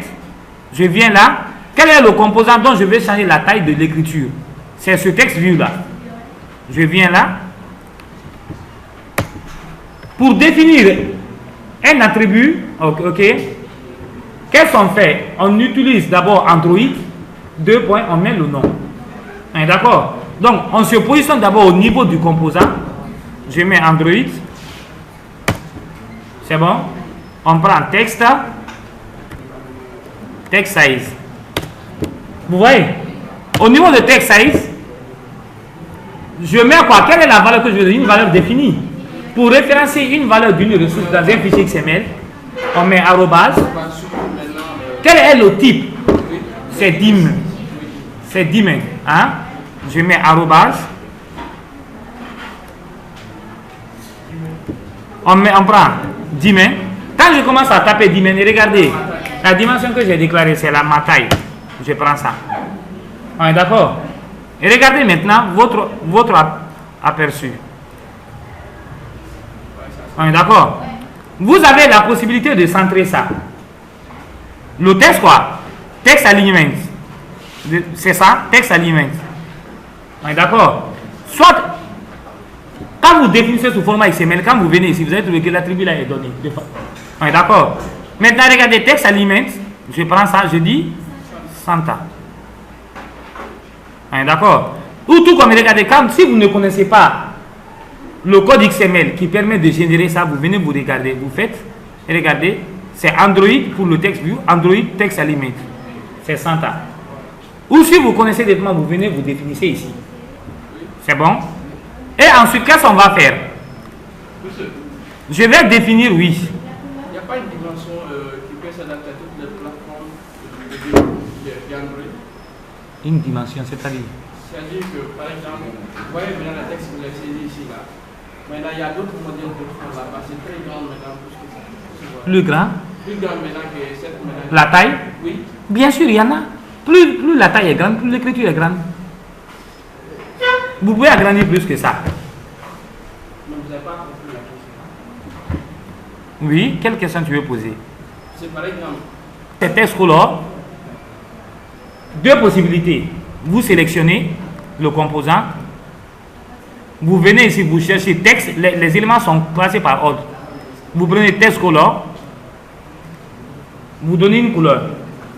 Je viens là. Quel est le composant dont je vais changer la taille de l'écriture? C'est ce texte view là. Je viens là. Pour définir un attribut, ok, qu'est-ce qu'on fait? On utilise d'abord Android, on met le nom. D'accord? Donc, on se positionne d'abord au niveau du composant. Je mets Android. C'est bon? On prend texte size. Vous voyez? Au niveau de text size, je mets quoi? Quelle est la valeur que je veux donner? Une valeur définie. Pour référencer une valeur d'une ressource dans un fichier XML, on met arrobase. Quel est le type? C'est dim. C'est dim. Hein? Je mets arrobase. On prend dimen. Quand je commence à taper dimen, regardez, la dimension que j'ai déclarée, c'est ma taille. Je prends ça. On est d'accord? Et regardez maintenant votre aperçu. On est d'accord? Vous avez la possibilité de centrer ça. Le texte quoi? Text alignment. C'est ça? Text alignment. On est d'accord? Soit, quand vous définissez sous format XML, quand vous venez ici, vous allez trouver que l'attribut là est donné. On est d'accord? Maintenant, regardez text alignment. Je prends ça, je dis Santa. On est d'accord? Ou tout comme, regardez, quand, si vous ne connaissez pas le code XML qui permet de générer ça, vous venez, vous regardez, vous faites, et regardez, c'est Android pour le text view, Android text alignment. C'est Santa. Ou si vous connaissez directement, vous venez, vous définissez ici. C'est bon? Et ensuite, qu'est-ce qu'on va faire? Je vais définir, oui. Il n'y a pas une dimension qui peut s'adapter à toutes les plateformes d'Android? Une dimension, c'est-à-dire? C'est-à-dire que, par exemple, vous voyez bien le texte que vous avez saisi ici, là. Maintenant, il y a d'autres modèles de fonds là-bas. C'est très grand maintenant, plus que ça. Plus grand? Plus grand maintenant que cette maintenant. La taille? Oui. Bien sûr, il y en a. Plus la taille est grande, plus l'écriture est grande. Vous pouvez agrandir plus que ça. Mais vous n'avez pas compris la question. Oui, quelle question tu veux poser? C'est par exemple. C'est texte color. Deux possibilités. Vous sélectionnez le composant. Vous venez ici, vous cherchez texte. Les éléments sont classés par ordre. Vous prenez text color. Vous donnez une couleur.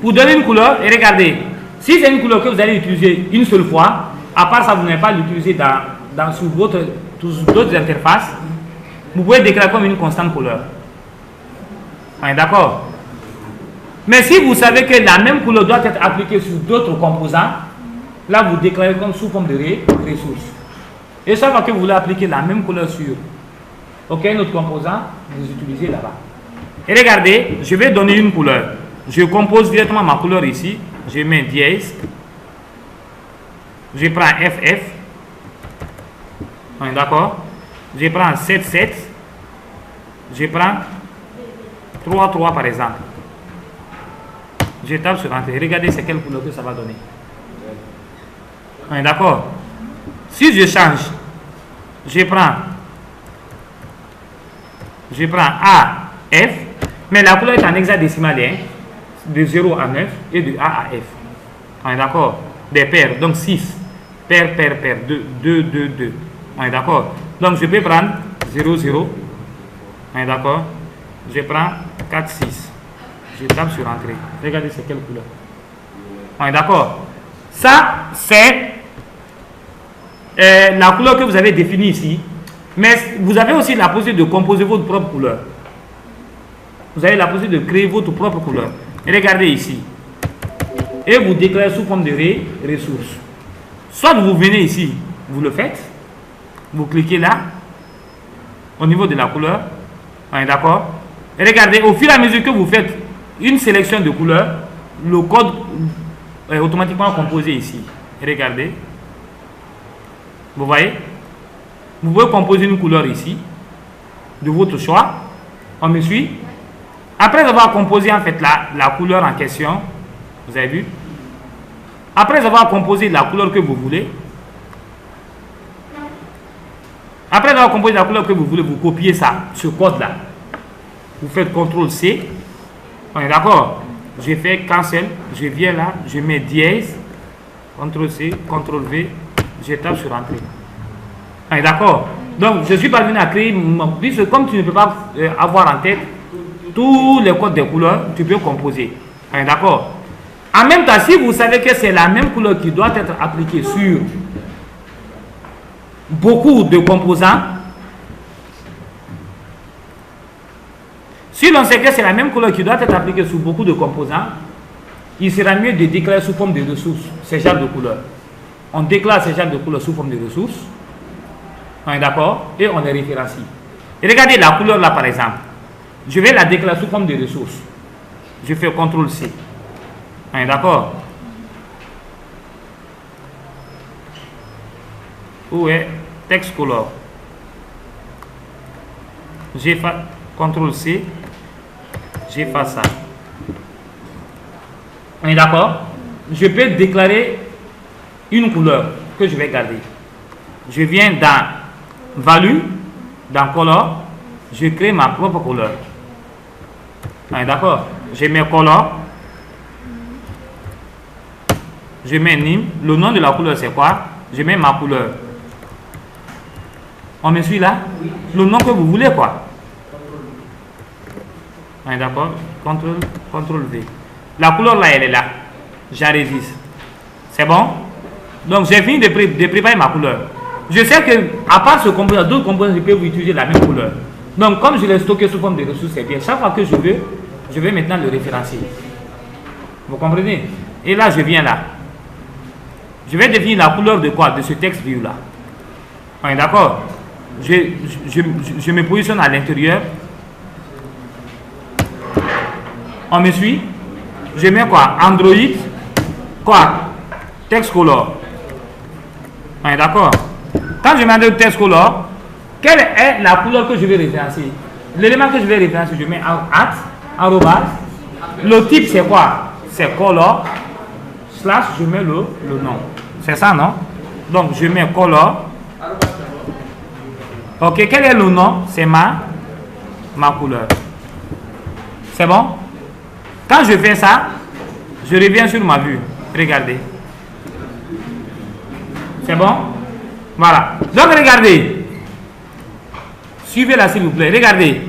Vous donnez une couleur et regardez. Si c'est une couleur que vous allez utiliser une seule fois, à part ça, vous n'allez pas l'utiliser sur d'autres interfaces, vous pouvez déclarer comme une constante couleur. On est d'accord? Mais si vous savez que la même couleur doit être appliquée sur d'autres composants, là vous déclarez comme sous forme de ressources. Et chaque fois que vous voulez appliquer la même couleur sur un autre composant, vous utilisez là-bas. Et regardez, je vais donner une couleur. Je compose directement ma couleur ici. Je mets dièse. Je prends FF. On est d'accord? Je prends 7,7. Je prends 3,3 par exemple. Je tape sur Entrée. Regardez c'est quelle couleur que ça va donner. On est d'accord? Si je change, je prends AF, mais la couleur est en hexadécimal, hein, de 0 à 9 et de A à F. On est d'accord? Des paires, donc 6. Paire, 2, 2, 2, 2. On est d'accord? Donc je peux prendre 0, 0. On est d'accord? Je prends 4, 6. Je tape sur Entrée. Regardez c'est quelle couleur. On est d'accord? Ça, c'est la couleur que vous avez définie ici. Mais vous avez aussi la possibilité de composer votre propre couleur. Vous avez la possibilité de créer votre propre couleur. Et regardez ici. Et vous déclarez sous forme de ressources. Soit vous venez ici, vous le faites. Vous cliquez là, au niveau de la couleur. On est d'accord? Et regardez, au fur et à mesure que vous faites une sélection de couleurs, le code est automatiquement composé ici. Et regardez. Vous voyez? Vous pouvez composer une couleur ici, de votre choix. On me suit? Après avoir composé en fait la couleur en question, vous avez vu? Après avoir composé la couleur que vous voulez, vous copiez ça, ce code-là. Vous faites CTRL-C. On est d'accord? Je fais cancel, je viens là, je mets dièse, CTRL-C, CTRL-V, je tape sur Entrée. On est d'accord? Donc, je suis parvenu à créer, puisque comme tu ne peux pas avoir en tête tous les codes des couleurs, tu peux composer. On est d'accord? En même temps, si vous savez que c'est la même couleur qui doit être appliquée sur beaucoup de composants, si l'on sait que c'est la même couleur qui doit être appliquée sur beaucoup de composants, il sera mieux de déclarer sous forme de ressources ces genres de couleurs. On déclare ces genres de couleurs sous forme de ressources. On est d'accord? Et on les référencie. Et regardez la couleur là par exemple. Je vais la déclarer sous forme de ressources. Je fais CTRL-C. On est d'accord? Où est text color? J'efface CTRL-C. J'efface ça. On est d'accord? Je peux déclarer une couleur que je vais garder. Je viens dans value, dans color, je crée ma propre couleur. D'accord? Je mets color, je mets name, le nom de la couleur c'est quoi? Je mets ma couleur. On me suit là? Le nom que vous voulez quoi? D'accord? CTRL V. La couleur là, elle est là. J'enregistre. C'est bon? Donc j'ai fini de préparer ma couleur. Je sais que à part ce composant, d'autres composants, je peux vous utiliser la même couleur. Donc comme je l'ai stocké sous forme de ressources, c'est bien. Chaque fois que je vais maintenant le référencier. Vous comprenez? Et là, je viens là. Je vais définir la couleur de quoi? De ce texte view là. D'accord? Je me positionne à l'intérieur. On me suit? Je mets quoi? Android. Quoi? Text color. D'accord? Quand je mets le text color, quelle est la couleur que je vais référencer? L'élément que je vais référencer, je mets arrobas. Le type c'est quoi? C'est color. Slash, je mets le nom. C'est ça, non? Donc je mets color. Ok, quel est le nom? C'est ma couleur. C'est bon? Quand je fais ça, je reviens sur ma vue. Regardez. C'est bon? Voilà. Donc regardez. Suivez-la s'il vous plaît. Regardez.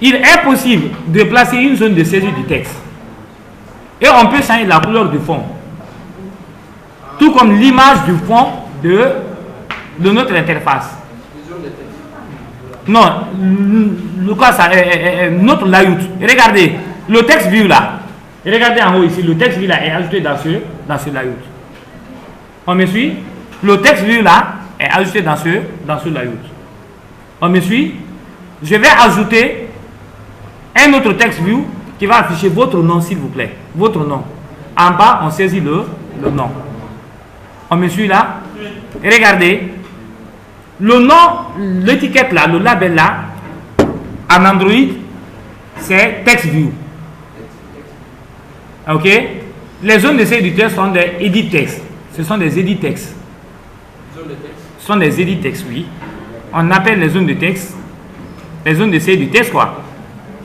Il est possible de placer une zone de saisie du texte. Et on peut changer la couleur du fond. Tout comme l'image du fond de notre interface. Non, notre layout. Regardez, le texte view là. Regardez en haut ici, le texte view là est ajouté dans ce layout. On me suit? Le texte view là est ajouté dans ce layout. On me suit? Je vais ajouter un autre text view qui va afficher votre nom s'il vous plaît. Votre nom. En bas, on saisit le nom. On me suit là? Et regardez. Le nom, l'étiquette là, le label là, en Android, c'est TextView. Ok? Les zones de ces éditeurs sont des edit text. Ce sont des edit text. Ce sont des edit text, oui. On appelle les zones de texte, les zones de ces du texte quoi.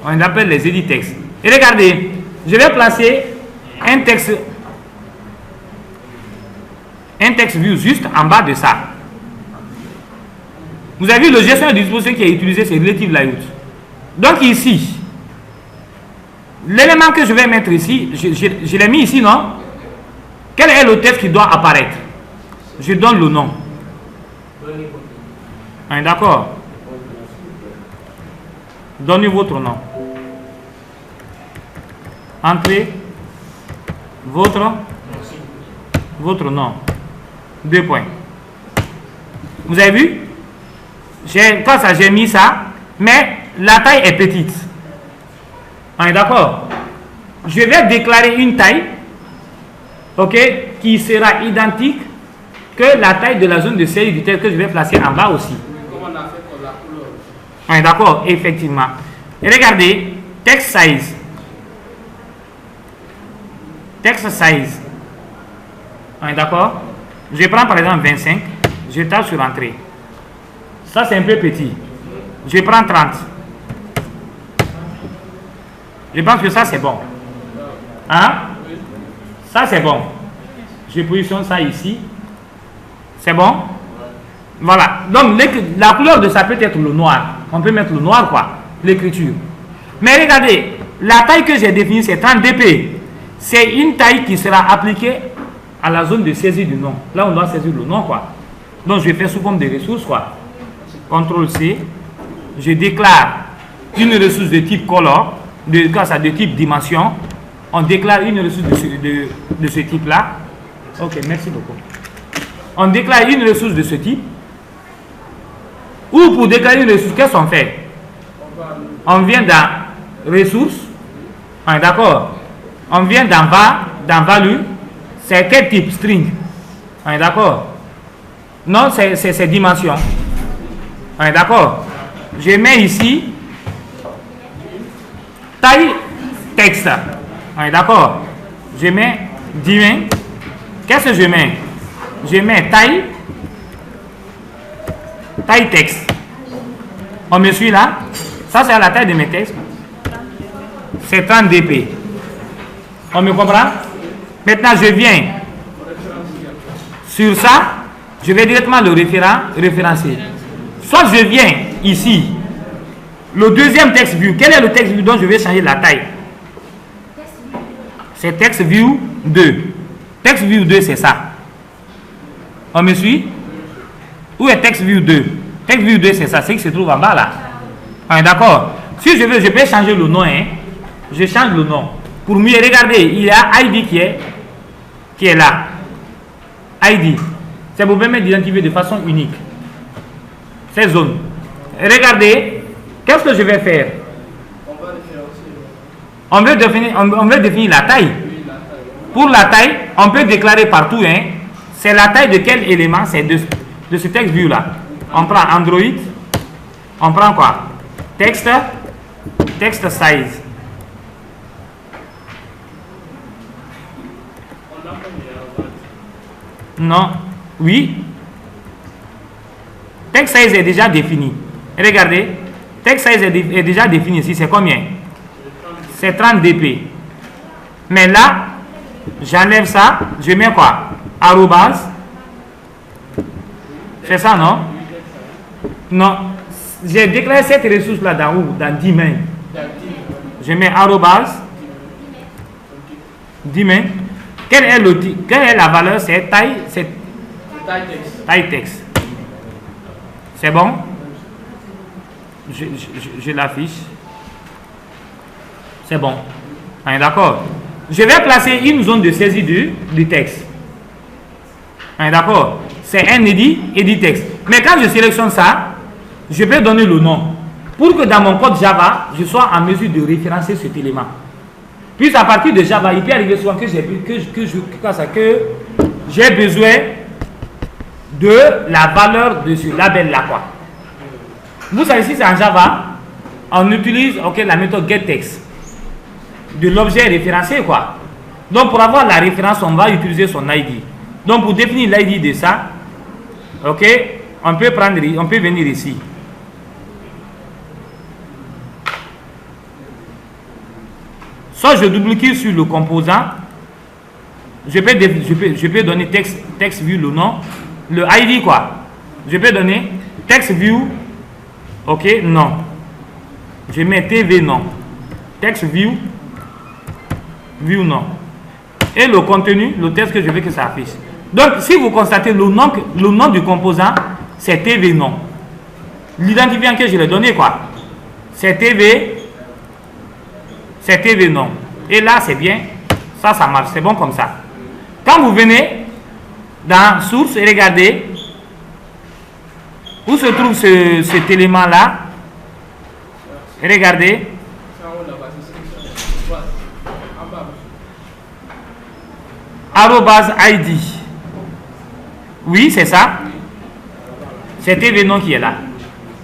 On appelle les edit text. Et regardez, je vais placer un texte view juste en bas de ça. Vous avez vu le gestionnaire de disposition qui est utilisé, c'est Relative Layout. Donc ici, l'élément que je vais mettre ici, je l'ai mis ici, non? Quel est le texte qui doit apparaître? Je donne le nom. D'accord? Donnez votre nom. Entrez votre nom. 2 points. Vous avez vu? Comme ça, j'ai mis ça, mais la taille est petite. On est d'accord? Je vais déclarer une taille, ok, qui sera identique que la taille de la zone de saisie du texte que je vais placer en bas aussi. Comment on a fait pour la couleur? On est d'accord, effectivement. Et regardez, text size. Text size. On est d'accord? Je prends par exemple 25, je tape sur entrée. Ça c'est un peu petit. Je prends 30. Je pense que ça c'est bon. Hein? Ça c'est bon. Je positionne ça ici. C'est bon? Voilà. Donc la couleur de ça peut être le noir. On peut mettre le noir quoi. L'écriture. Mais regardez, la taille que j'ai définie c'est 30 dp. C'est une taille qui sera appliquée à la zone de saisie du nom. Là on doit saisir le nom quoi. Donc je fais sous forme de ressources quoi. CTRL C, je déclare une ressource de type color, de type dimension. On déclare une ressource de ce type là. Ok, merci beaucoup. On déclare une ressource de ce type. Ou pour déclarer une ressource, qu'est-ce qu'on fait? On vient dans ressources. D'accord. On vient dans value. C'est quel type? String. D'accord. Non, c'est dimension. D'accord. Je mets ici taille texte. D'accord. Je mets 10. Qu'est-ce que je mets? je mets taille texte. On me suit là? Ça, c'est la taille de mes textes. C'est 30 dp. On me comprend? Maintenant, je viens sur ça, je vais directement le référencer. Soit je viens ici, le deuxième text view. Quel est le text view dont je vais changer la taille? C'est text view 2. Text view 2, c'est ça. On me suit? Où est text view 2? Text view 2, c'est ça. C'est qui se trouve en bas là. Ah, d'accord. Si je veux, je peux changer le nom. Hein? Je change le nom. Pour mieux regarder, il y a ID qui est là. ID. C'est pour permettre d'identifier de façon unique ces zones. Regardez, qu'est-ce que je vais faire? On veut définir la taille. Pour la taille, on peut déclarer partout. Hein, c'est la taille de quel élément? C'est de ce texte view là. On prend Android. On prend quoi? Text size. Non. Oui. Text size est déjà défini. Regardez. Text size est déjà défini ici. C'est combien? C'est 30 dp. Mais là, j'enlève ça. Je mets quoi? Arrobase. C'est ça, non? Non. J'ai déclaré cette ressource là dans où? Dans Dimain. Je mets arrobase. Dimain. Quelle est la valeur? C'est taille. C'est taille texte. C'est bon? Je l'affiche. C'est bon. D'accord. Je vais placer une zone de saisie du texte. D'accord. C'est un edit texte. Mais quand je sélectionne ça, je peux donner le nom. Pour que dans mon code Java, je sois en mesure de référencer cet élément. Puis à partir de Java, il peut arriver souvent que j'ai besoin de la valeur de ce label-là. Vous savez, si c'est en Java, on utilise la méthode getText de l'objet référencé. Donc pour avoir la référence, on va utiliser son ID. Donc pour définir l'ID de ça, on peut venir ici. Soit je double-clique sur le composant, je peux donner text view le nom, le ID Je peux donner text view, non. Je mets TV non. Text view non. Et le contenu, le texte que je veux que ça affiche. Donc si vous constatez le nom du composant, c'est TV non. L'identifiant que je l'ai donné c'est TV non. Et là c'est bien, ça marche, c'est bon comme ça. Quand vous venez dans source et regardez où se trouve cet élément là, regardez. Arrobase ID. Oui, c'est ça. C'est TV non qui est là.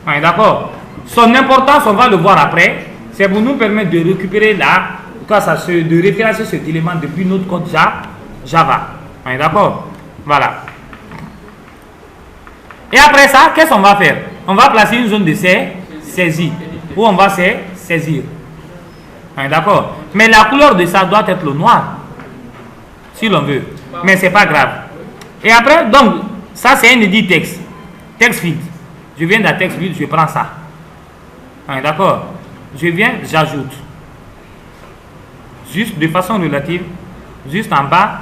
D'accord. Son importance, on va le voir après. C'est pour nous permettre de récupérer de référencer cet élément depuis notre code Java. D'accord. Voilà. Et après ça, qu'est-ce qu'on va faire? On va placer une zone de saisie où on va saisir. D'accord. Mais la couleur de ça doit être le noir. Si l'on veut. Mais c'est pas grave. Et après, donc, ça c'est un edit texte. Text field. Je viens d'un text field, je prends ça. D'accord. Je viens, j'ajoute. Juste de façon relative, juste en bas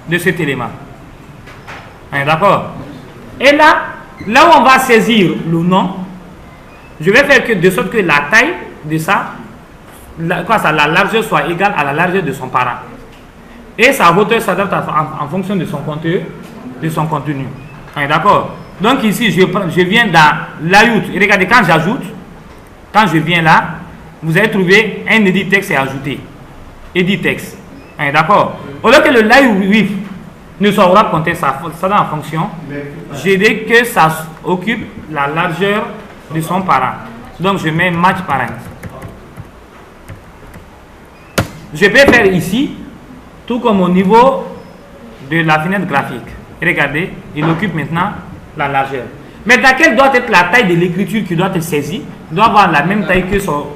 de cet élément. D'accord. Et là où on va saisir le nom, je vais faire de sorte que la taille de ça, la largeur soit égale à la largeur de son parent. Et sa hauteur s'adapte en fonction de son contenu. D'accord. Donc ici, je viens dans layout. Et regardez, quand j'ajoute, quand je viens là, vous allez trouver un edit texte et ajouter. Edit texte. D'accord. Au lieu que le layout width ne soit wrap content, ça dans en fonction, j'ai dit que ça occupe la largeur de son parent. Donc je mets match parent. Je peux faire ici tout comme au niveau de la fenêtre graphique. Regardez, il occupe maintenant la largeur. Maintenant, quelle doit être la taille de l'écriture qui doit être saisie? Il doit avoir la même taille que son...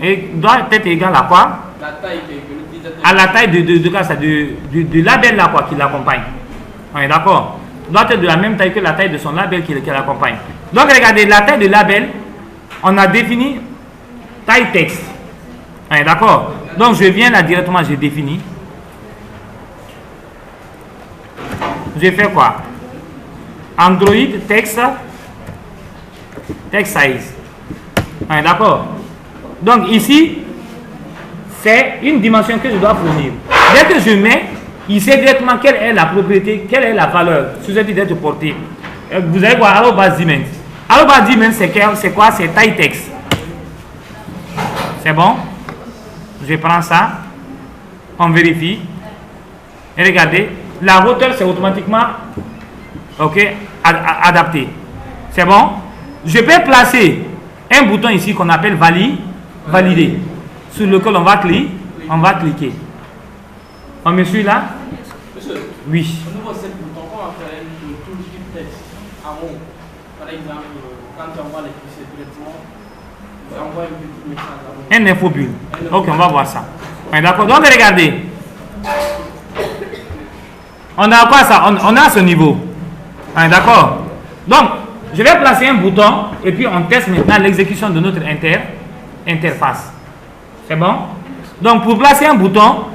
Et doit être égal à quoi? La taille que l'utilisateur... À la taille de label là quoi, qui l'accompagne. On est d'accord? Doit être de la même taille que la taille de son label qui l'accompagne. Donc regardez, la taille de label, on a défini taille texte. On est d'accord? Donc je viens là directement, je définis. Je fais quoi? Android text size. On est d'accord? Donc ici, c'est une dimension que je dois fournir. Dès que je mets, il sait directement quelle est la propriété, quelle est la valeur susceptible d'être portée. Vous allez voir, arrobas dimen. Arrobas dimen, c'est quoi? C'est taille texte. C'est bon? Je prends ça. On vérifie. Et regardez, la hauteur, c'est automatiquement adapté. C'est bon? Je peux placer un bouton ici qu'on appelle valider, sur lequel on va cliquer. On me suit là? Monsieur, oui. Au niveau de ce bouton, on va faire une touche du texte en haut. Par exemple, quand on voit les fichiers directement, on envoie un petit message en haut. Un infobulle. Ok, on va voir ça. D'accord. Donc regardez. On a quoi ça? On a ce niveau. D'accord. Donc, je vais placer un bouton et puis on teste maintenant l'exécution de notre interface. C'est bon? Donc, pour placer un bouton,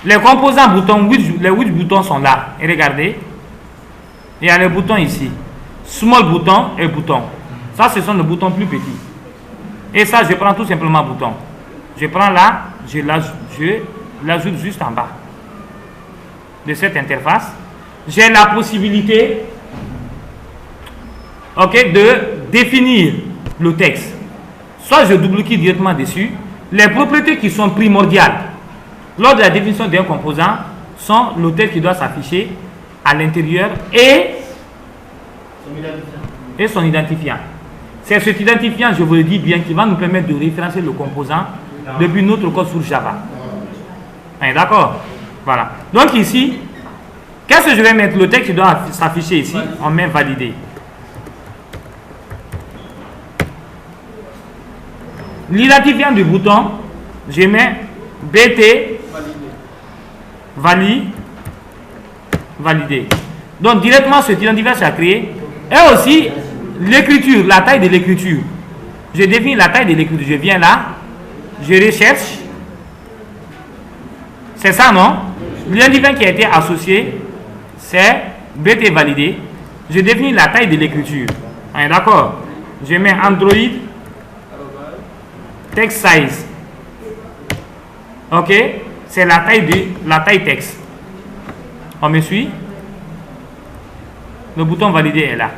les composants boutons, les 8 boutons sont là. Et regardez. Il y a les boutons ici. Small bouton et bouton. Ça, ce sont les boutons plus petits. Et ça, je prends tout simplement bouton. Je prends là, je l'ajoute juste en bas de cette interface. J'ai la possibilité de définir le texte. Soit je double-clique directement dessus. Les propriétés qui sont primordiales lors de la définition d'un composant sont l'hôtel qui doit s'afficher à l'intérieur et son identifiant. C'est cet identifiant, je vous le dis bien, qui va nous permettre de référencer le composant depuis notre code sur Java. D'accord? Voilà. Donc ici, qu'est-ce que je vais mettre? Le texte qui doit s'afficher ici, on met valider. L'identifiant du bouton, je mets BT valider. Donc directement cet identifiant sera créé. Et aussi l'écriture, la taille de l'écriture. Je définis la taille de l'écriture. Je viens là, je recherche. C'est ça, non? L'identifiant qui a été associé, c'est BT validé. Je définis la taille de l'écriture. D'accord? Je mets Android text size. Ok? C'est la taille texte. On me suit? Le bouton valider est là.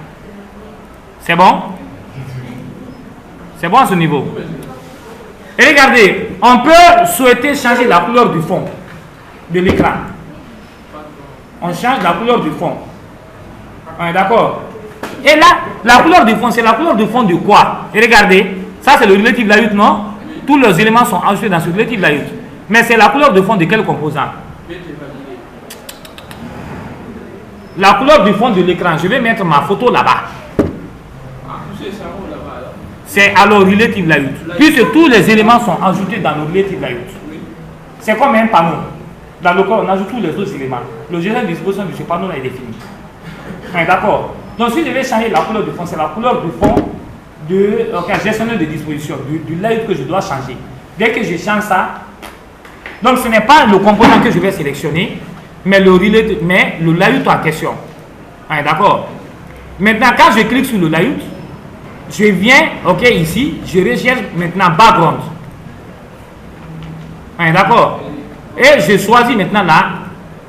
C'est bon? C'est bon à ce niveau? Et regardez, on peut souhaiter changer la couleur du fond de l'écran. On change la couleur du fond. On est d'accord? Et là, la couleur du fond, c'est la couleur du fond de quoi? Et regardez, ça c'est le relative layout, non? Tous les éléments sont ajoutés dans ce relative layout. Mais c'est la couleur de fond de quel composant? La couleur du fond de l'écran, je vais mettre ma photo là-bas. C'est alors relative layout. Puisque tous les éléments sont ajoutés dans le relative layout. C'est comme un panneau dans lequel on ajoute tous les autres éléments. Le général de disposition de ce panneau là est défini. D'accord? Donc si je vais changer la couleur du fond, c'est la couleur du fond de gestionnaire de disposition, du layout que je dois changer. Dès que je change ça, donc ce n'est pas le composant que je vais sélectionner, mais le layout en question. D'accord? Maintenant, quand je clique sur le layout, je viens, ici, je recherche maintenant background. D'accord? Et je choisis maintenant là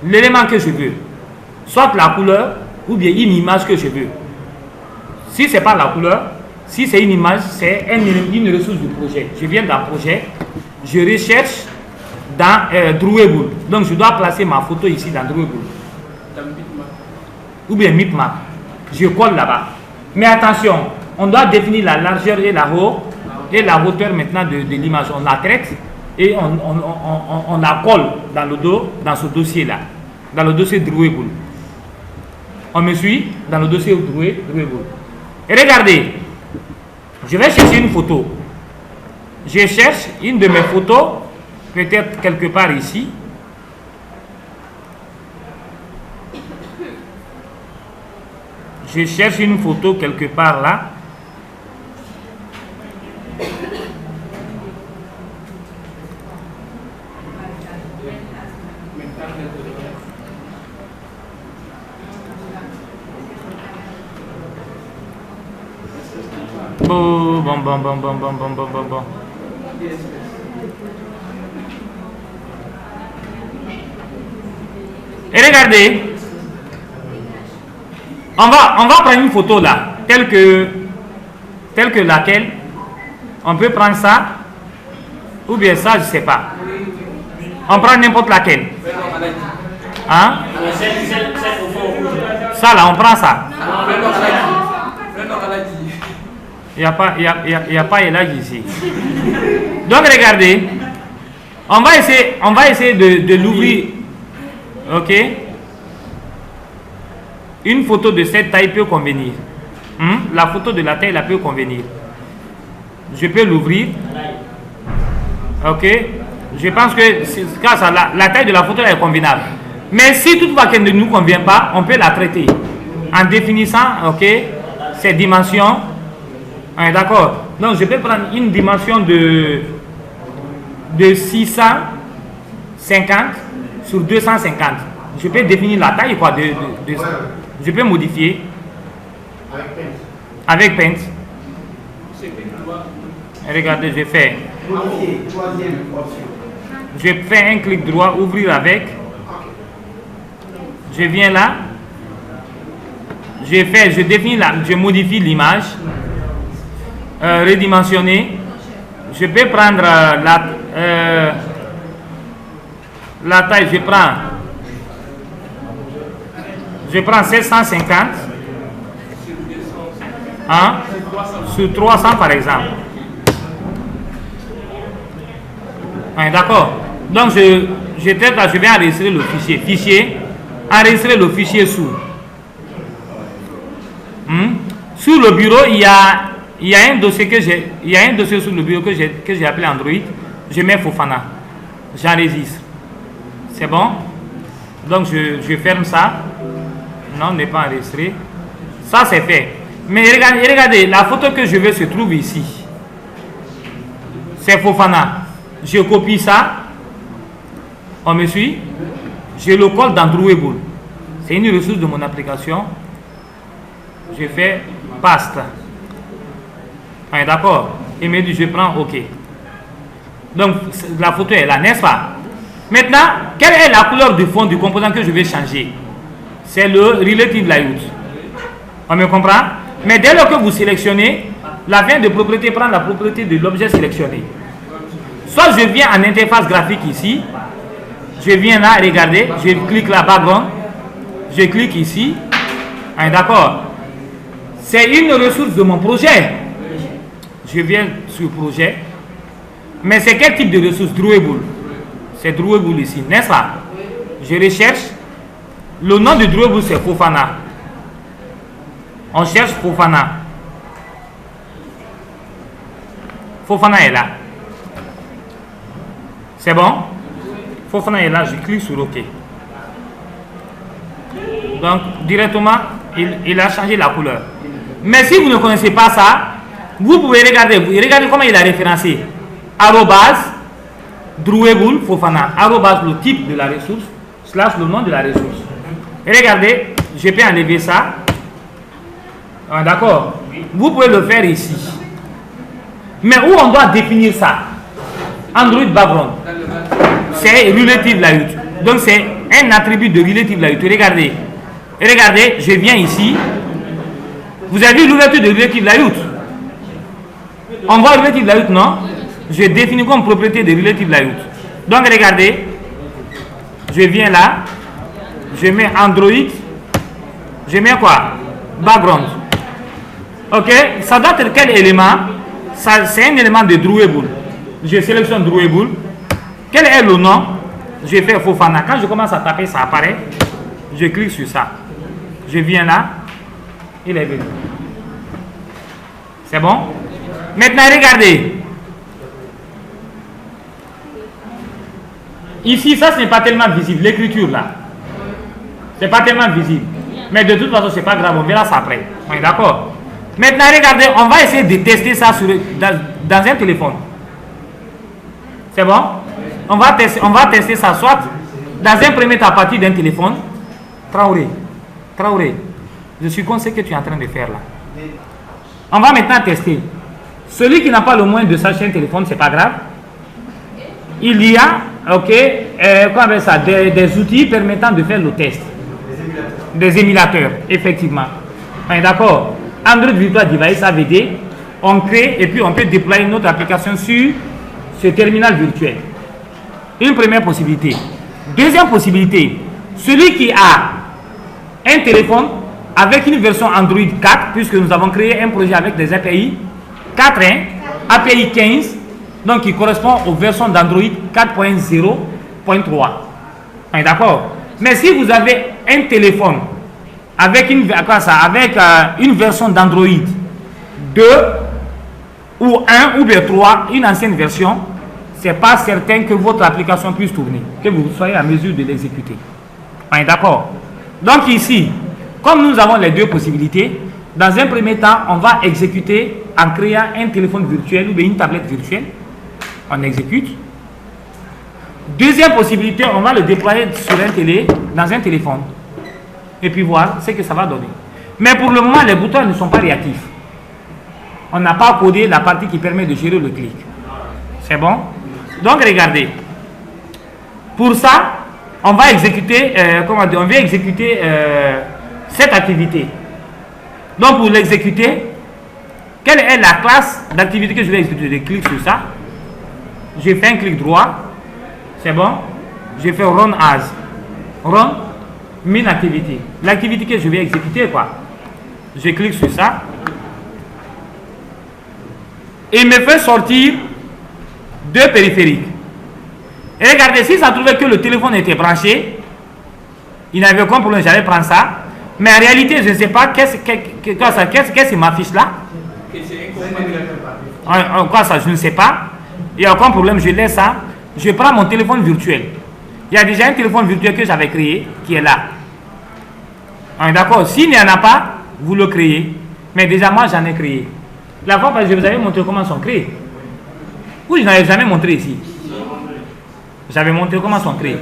l'élément que je veux. Soit la couleur ou bien une image que je veux. Si ce n'est pas la couleur, si c'est une image, c'est une ressource du projet. Je viens dans projet, je recherche dans Drawable. Donc je dois placer ma photo ici dans Drawable. Ou bien Bitmap. Je colle là-bas. Mais attention, on doit définir la largeur et la hauteur maintenant de l'image. On la traite et on la colle dans le dos, dans ce dossier-là, dans le dossier Drouet-Boule. On me suit dans le dossier Drouet-Boule. Et regardez, je vais chercher une photo. Je cherche une de mes photos, peut-être quelque part ici. Je cherche une photo quelque part là. Bon. Et regardez, on va prendre une photo là, telle que laquelle, on peut prendre ça, ou bien ça, je sais pas. On prend n'importe laquelle. Hein? Ça là, on prend ça. Il n'y a pas Elage ici. Donc regardez, on va essayer de l'ouvrir. Ok? Une photo de cette taille peut convenir. La photo de la taille là peut convenir. Je peux l'ouvrir. Ok? Je pense que la taille de la photo là est convenable. Mais si toutefois qu'elle ne nous convient pas, on peut la traiter en définissant, ok, ses dimensions. D'accord. Donc je peux prendre une dimension de 650 sur 250. Je peux définir la taille quoi, je peux modifier avec Paint. Regardez, je fais un clic droit, ouvrir avec. Je viens là. Je définis je modifie l'image. Redimensionner. Je peux prendre la taille, je prends 750 sur 300 par exemple. D'accord. Donc je traite là, je vais enregistrer le fichier. Enregistrer le fichier sous. Sur le bureau, il y a un dossier sur le bureau que j'ai appelé Android. Je mets Fofana. J'enregistre. C'est bon? Donc je ferme ça. Non, n'est pas enregistré. Ça c'est fait. Mais regardez, la photo que je veux se trouve ici. C'est Fofana. Je copie ça. On me suit? Je le colle dans Drouet-Boule. C'est une ressource de mon application. Je fais paste. D'accord. Il me dit je prends OK. Donc la photo est là, n'est-ce pas? Maintenant, quelle est la couleur du fond du composant que je vais changer? C'est le Relative Layout. On me comprend? Mais dès lors que vous sélectionnez, la fin de propriété prend la propriété de l'objet sélectionné. Soit je viens en interface graphique ici. Je viens là, regardez, je clique là, background. Je clique ici. D'accord. C'est une ressource de mon projet. Je viens sur projet. Mais c'est quel type de ressource? Drouet-Boule. C'est Drouet-Boule ici, n'est-ce pas? Je recherche. Le nom de Drouet-Boule, c'est Fofana. On cherche Fofana. Fofana est là. C'est bon? Fofana est là, je clique sur OK. Donc, directement, il a changé la couleur. Mais si vous ne connaissez pas ça, vous pouvez regarder comment il a référencé. Arrobase, Drouet-Boule, Fofana. Arrobase, le type de la ressource, / le nom de la ressource. Et regardez, je peux enlever ça. D'accord? Vous pouvez le faire ici. Mais où on doit définir ça? Android background. C'est Relative Layout. Donc c'est un attribut de Relative Layout. Regardez, je viens ici. Vous avez vu l'ouverture de Relative Layout? On voit Relative Layout, non? Je définis comme propriété de Relative Layout. Donc regardez, je viens là, je mets Android, je mets quoi? Background. Ok, ça doit être quel élément? C'est un élément de Drouet-Boule. Je sélectionne Drouet-Boule. Quel est le nom? Je fais Fofana. Quand je commence à taper, ça apparaît. Je clique sur ça. Je viens là. Il est venu. C'est bon? Maintenant, regardez. Ici, ça, ce n'est pas tellement visible. L'écriture, là. C'est pas tellement visible. Mais de toute façon, c'est pas grave. On verra ça après. On est d'accord? Maintenant, regardez. On va essayer de tester ça dans un téléphone. C'est bon? On va tester ça soit dans un premier temps à partir d'un téléphone. Traoré. Je suis conscient que tu es en train de faire là. On va maintenant tester. Celui qui n'a pas le moyen de s'acheter un téléphone, c'est pas grave. Il y a, comment on appelle ça, des outils permettant de faire le test. Des émulateurs, effectivement. D'accord. Android Virtual Device AVD, on crée et puis on peut déployer notre application sur ce terminal virtuel. Une première possibilité. Deuxième possibilité, celui qui a un téléphone avec une version Android 4, puisque nous avons créé un projet avec des API 4.1, API 15, donc qui correspond aux versions d'Android 4.0.3. D'accord? Mais si vous avez un téléphone avec une version d'Android 2 ou 1 ou bien 3, une ancienne version, c'est pas certain que votre application puisse tourner, que vous soyez à mesure de l'exécuter. D'accord? Donc ici, comme nous avons les deux possibilités, dans un premier temps, on va exécuter en créant un téléphone virtuel ou bien une tablette virtuelle. On exécute. Deuxième possibilité, on va le déployer sur dans un téléphone. Et puis voir ce que ça va donner. Mais pour le moment, les boutons ne sont pas réactifs. On n'a pas codé la partie qui permet de gérer le clic. C'est bon? Donc regardez. Pour ça, on va exécuter, cette activité. Donc pour l'exécuter, quelle est la classe d'activité que je vais exécuter? Je clique sur ça. Je fais un clic droit. C'est bon? Je fais Run As. Run Min Activity. L'activité que je vais exécuter, quoi. Je clique sur ça. Et il me fait sortir deux périphériques. Et regardez, si ça trouvait que le téléphone était branché, il n'avait aucun problème, j'allais prendre ça. Mais en réalité, je ne sais pas qu'est-ce qui m'affiche là. Quoi ça, je ne sais pas. Il n'y a aucun problème, je laisse ça. Je prends mon téléphone virtuel. Il y a déjà un téléphone virtuel que j'avais créé qui est là. D'accord. S'il n'y en a pas, vous le créez. Mais déjà, moi, j'en ai créé. La fois passée, je vous avais montré comment ils sont créés. Oui, je n'avais jamais montré ici. J'avais montré comment ils sont créés.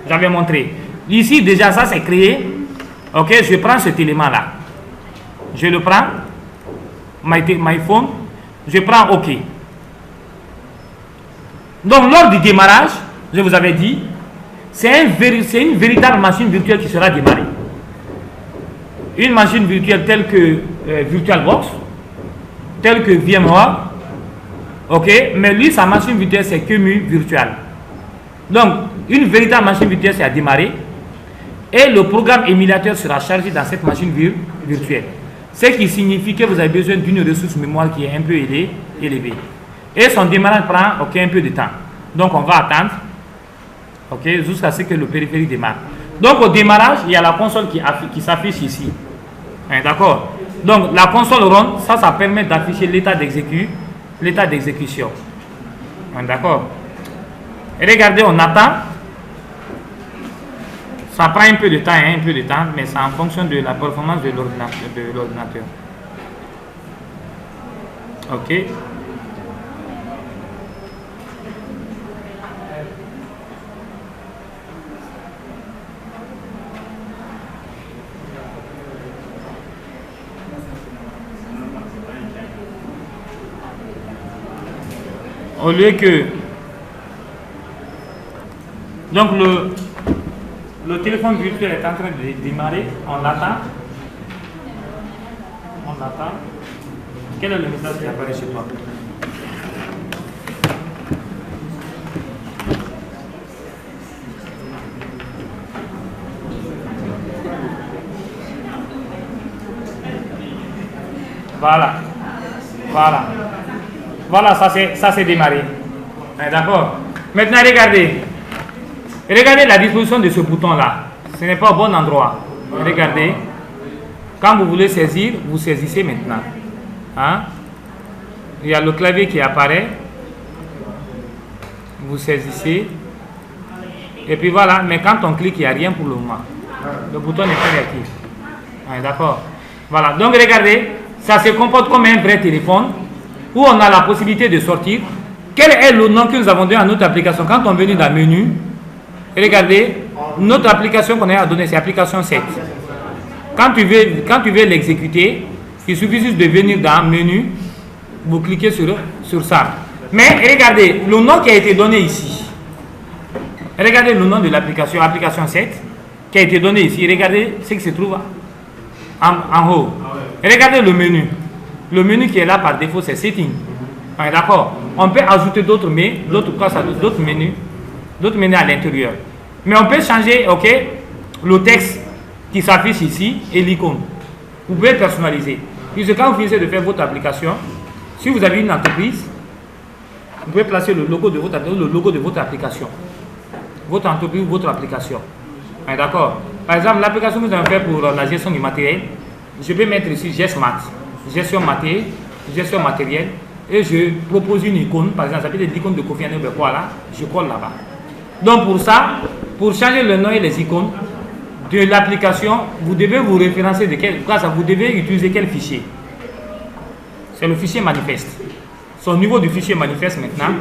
J'avais montré. Ici, déjà, ça, c'est créé. Ok, je prends cet élément-là. Je le prends. My phone. Je prends OK. Donc, lors du démarrage, je vous avais dit, c'est une véritable machine virtuelle qui sera démarrée. Une machine virtuelle telle que VirtualBox, telle que VMware, ok, mais lui, sa machine virtuelle, c'est QEMU Virtual. Donc, une véritable machine virtuelle, c'est à démarrer, et le programme émulateur sera chargé dans cette machine virtuelle. Ce qui signifie que vous avez besoin d'une ressource mémoire qui est un peu élevée. Et son démarrage prend un peu de temps. Donc, on va attendre jusqu'à ce que le périphérique démarre. Donc, au démarrage, il y a la console qui s'affiche ici. D'accord? Donc, la console run, ça permet d'afficher l'état d'exécution. D'accord? Et regardez, on attend. Ça prend un peu de temps, mais c'est en fonction de la performance de l'ordinateur. Ok. Au lieu que... Donc le téléphone virtuel est en train de démarrer, on l'attend. Quel est le message qui apparaît chez toi? Voilà, ça c'est démarré. D'accord? Maintenant, regardez. Regardez la disposition de ce bouton-là. Ce n'est pas au bon endroit. Regardez. Quand vous voulez saisir, vous saisissez maintenant. Hein? Il y a le clavier qui apparaît. Vous saisissez. Et puis voilà. Mais quand on clique, il n'y a rien pour le moment. Le bouton n'est pas réactif. D'accord. Voilà. Donc regardez. Ça se comporte comme un vrai téléphone où on a la possibilité de sortir. Quel est le nom que nous avons donné à notre application? Quand on est venu dans le menu, regardez, notre application qu'on a donnée, c'est application 7. Quand tu veux l'exécuter, il suffit juste de venir dans le menu, vous cliquez sur ça. Mais regardez, le nom qui a été donné ici. Regardez le nom de l'application, application 7, qui a été donné ici. Regardez ce qui se trouve en haut. Regardez le menu. Le menu qui est là par défaut, c'est Setting. D'accord. On peut ajouter d'autres menus à l'intérieur. Mais on peut changer, ok, le texte qui s'affiche ici et l'icône. Vous pouvez personnaliser. Puisque quand vous finissez de faire votre application, si vous avez une entreprise, vous pouvez placer le logo de votre application. Votre entreprise ou votre application. D'accord. Par exemple, l'application que nous avons fait pour la gestion du matériel, je peux mettre ici GESMAT, gestion matériel, et je propose une icône, par exemple, ça peut être l'icône de Kofi Annan, voilà, je colle là-bas. Donc pour ça, pour changer le nom et les icônes de l'application, vous devez vous référencer de quel cas, vous devez utiliser quel fichier. C'est le fichier manifeste. Au niveau du fichier manifeste maintenant,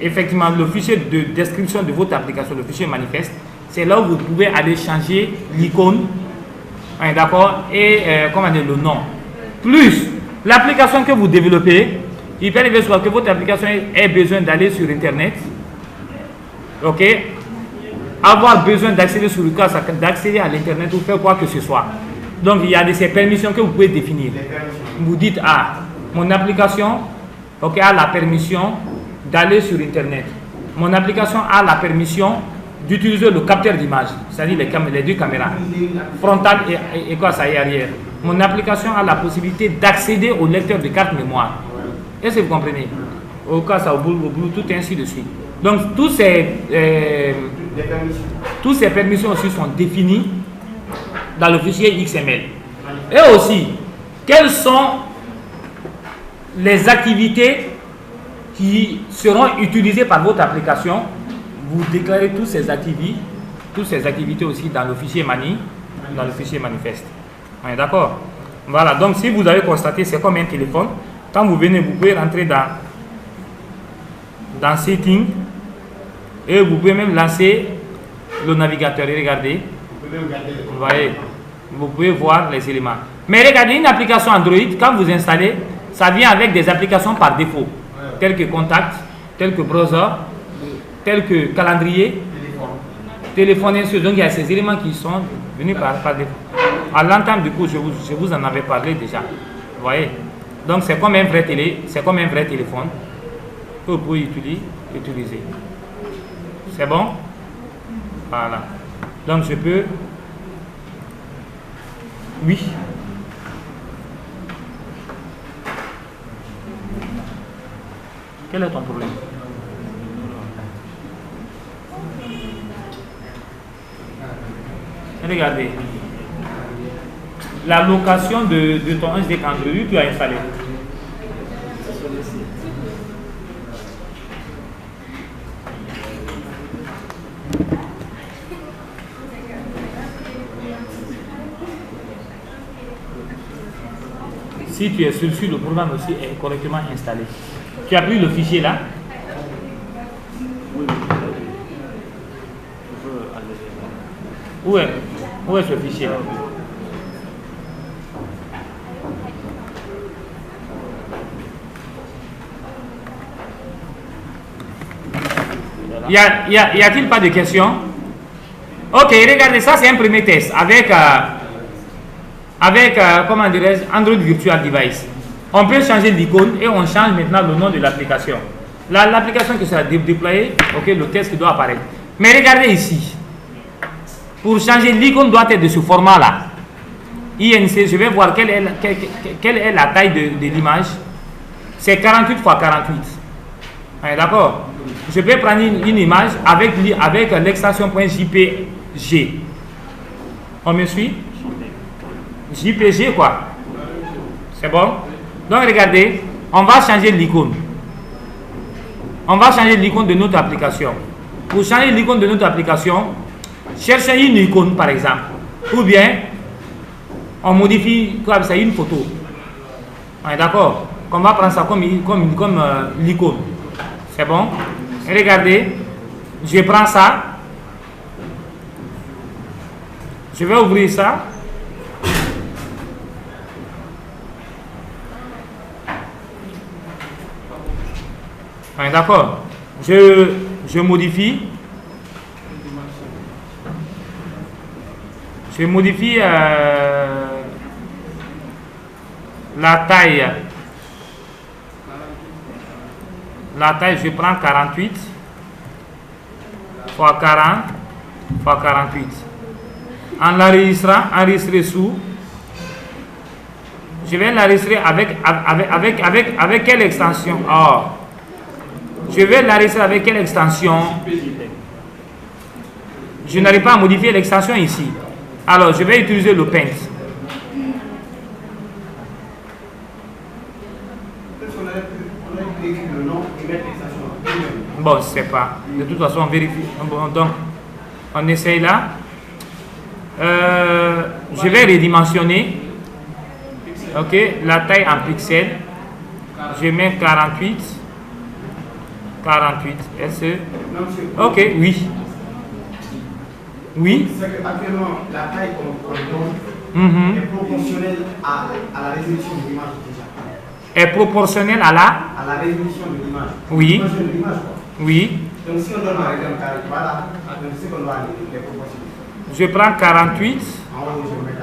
effectivement, le fichier de description de votre application, le fichier manifeste, c'est là où vous pouvez aller changer l'icône, d'accord, et comment dire, le nom. Plus l'application que vous développez, il peut arriver soit que votre application ait besoin d'aller sur Internet, ok, avoir besoin d'accéder sur le cas, d'accéder à l'Internet ou faire quoi que ce soit. Donc il y a ces permissions que vous pouvez définir. Vous dites, ah, mon application, ok, a la permission d'aller sur Internet. Mon application a la permission d'utiliser le capteur d'image, c'est-à-dire les deux caméras, frontale et quoi ça y est arrière. Mon application a la possibilité d'accéder au lecteur de carte mémoire. Est-ce que vous comprenez? Au cas ça, au Bluetooth, ainsi de suite. Donc, toutes ces permissions aussi sont définies dans le fichier XML. Et aussi, quelles sont les activités qui seront utilisées par votre application? Vous déclarez toutes ces activités aussi dans le fichier manifeste. On est d'accord? Voilà, donc si vous avez constaté, c'est comme un téléphone. Quand vous venez, vous pouvez rentrer dans Setting et vous pouvez même lancer le navigateur et regardez. Vous voyez, vous pouvez voir les éléments. Mais regardez, une application Android, quand vous installez, ça vient avec des applications par défaut, telles que Contact, telles que Browser, tels que calendrier, téléphone, donc il y a ces éléments qui sont venus par défaut. À l'entame du coup, je vous en avais parlé déjà. Vous voyez? Donc c'est comme un vrai téléphone que vous pouvez utiliser. C'est bon? Voilà. Donc je peux. Oui. Quel est ton problème? Regardez, la location de ton SDK Android, tu as installé. Si tu es sûr, le programme aussi est correctement installé. Tu as pris le fichier là. Où est ce fichier? Y a-t-il pas de questions? Ok, regardez, ça c'est un premier test avec comment dirais-je, Android Virtual Device. On peut changer l'icône et on change maintenant le nom de l'application. L'application qui sera déployée, ok, le test qui doit apparaître. Mais regardez ici. Pour changer l'icône doit être de ce format là. INC, je vais voir quelle est la taille de l'image. C'est 48 x 48. D'accord? je peux prendre une image avec l'extension .jpg. On me suit? JPG quoi. C'est bon? Donc regardez, on va changer l'icône. On va changer l'icône de notre application. Pour changer l'icône de notre application, cherchez une icône par exemple. Ou bien, on modifie comme ça une photo. On est d'accord? On va prendre ça comme l'icône. C'est bon? Et regardez, je prends ça. Je vais ouvrir ça. On est d'accord? Je modifie. Je modifie la taille. La taille, je prends 48 fois 40 fois 48. En l'enregistrant, enregistrer sous. Je vais l'enregistrer avec quelle extension? Oh. Je vais l'enregistrer avec quelle extension? Je n'arrive pas à modifier l'extension ici. Alors, je vais utiliser le Paint. Bon, je ne sais pas. De toute façon, on vérifie. Bon, donc, on essaye là. Je vais redimensionner. Ok, la taille en pixels. Je mets 48. 48. Est-ce que... Ok, oui. Oui. C'est qu'actuellement, la taille qu'on donne est proportionnelle à la résolution de l'image déjà. Est proportionnelle à la résolution de l'image. Oui. Oui. Donc si on donne par exemple 40, voilà, donc c'est qu'on doit les proportionner. Je prends 48. En haut, je mets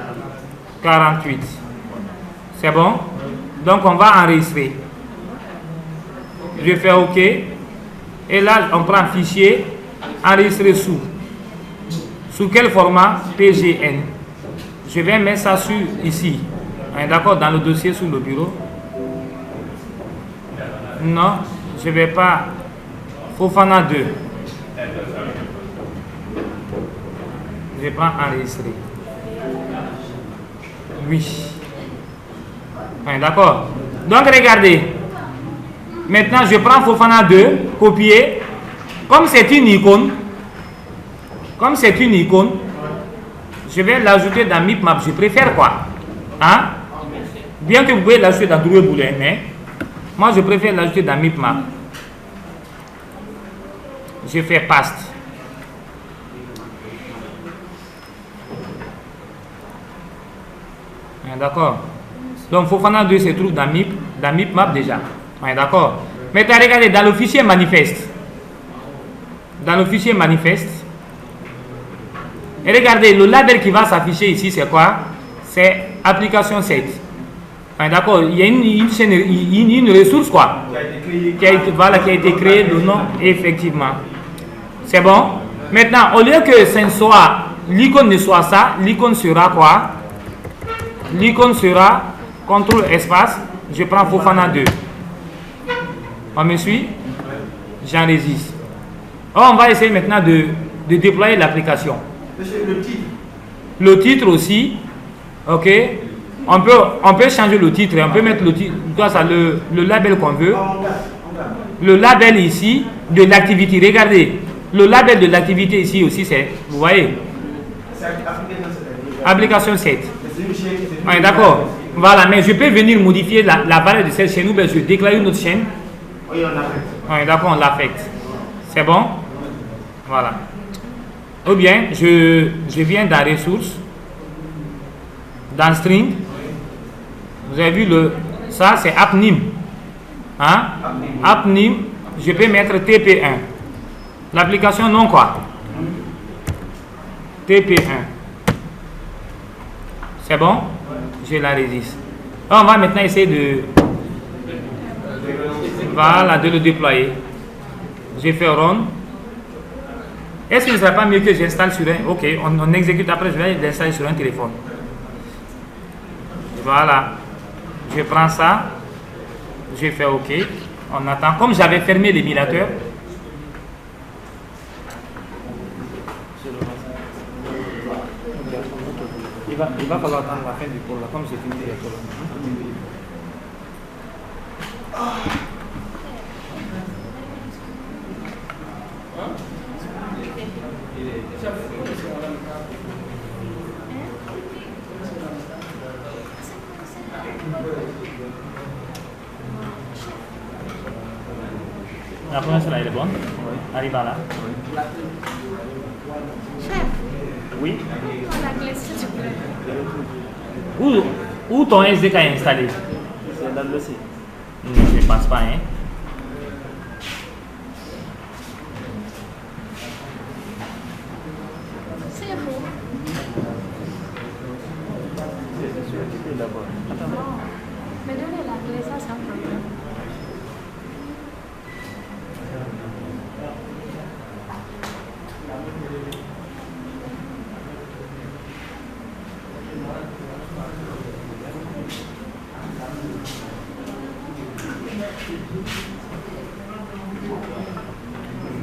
48. C'est bon? Donc on va enregistrer. Je fais OK. Et là, on prend fichier, enregistrer sous. Sous quel format? PGN. Je vais mettre ça sur ici. D'accord, dans le dossier sur le bureau. Non, je ne vais pas. Fofana 2. Je prends enregistrer. Oui. D'accord. Donc regardez. Maintenant, je prends Fofana 2, copier. Comme c'est une icône, je vais l'ajouter dans MipMap. Je préfère quoi? Hein? Bien que vous pouvez l'ajouter dans Drouet Boulet, mais moi je préfère l'ajouter dans MipMap. Je fais paste. D'accord. Donc Fofana 2 se trouve dans MipMap déjà. D'accord. Maintenant regardez dans le fichier manifeste. Dans le fichier manifeste. Et regardez, le label qui va s'afficher ici, c'est quoi? C'est application 7. D'accord, il y a une ressource quoi qui a été créée, le nom, effectivement. C'est bon? Maintenant, au lieu que ce soit l'icône ne soit ça, l'icône sera quoi? L'icône sera CTRL espace, je prends Fofana 2. On me suit? J'enregistre. On va essayer maintenant de déployer l'application. Le titre aussi, ok. On peut changer le titre, on peut mettre le titre, le label qu'on veut. Le label ici de l'activité, regardez, le label de l'activité ici aussi, c'est, vous voyez, application 7. Ouais, d'accord. Voilà, mais je peux venir modifier la valeur de cette chaîne ou bien je déclare une autre chaîne. Oui, on l'affecte. Ouais, d'accord, on l'affecte. C'est bon? Voilà. Ou bien, je viens dans ressources, dans string. Vous avez vu ça c'est appnim. Hein? Appnim, je peux mettre TP1. L'application non quoi? TP1. C'est bon? Je la résiste. On va maintenant essayer de le déployer. J'ai fait run. Est-ce que ce ne serait pas mieux que j'installe sur un... Ok, on exécute après, je vais l'installer sur un téléphone. Voilà. Je prends ça. Je fais OK. On attend. Comme j'avais fermé l'émulateur, Il va falloir attendre la fin du cours, là, comme c'est fini les cours. La première celle-là, elle est bonne? Oui. Arrive à là. Chef, Oui. la clé, s'il te plaît. Où ton SDK est installé? C'est dans le dossier. Je ne pense pas, hein. C'est beau. C'est sûr, tu peux d'abord. Non. Mais donnez la clé, ça c'est un problème.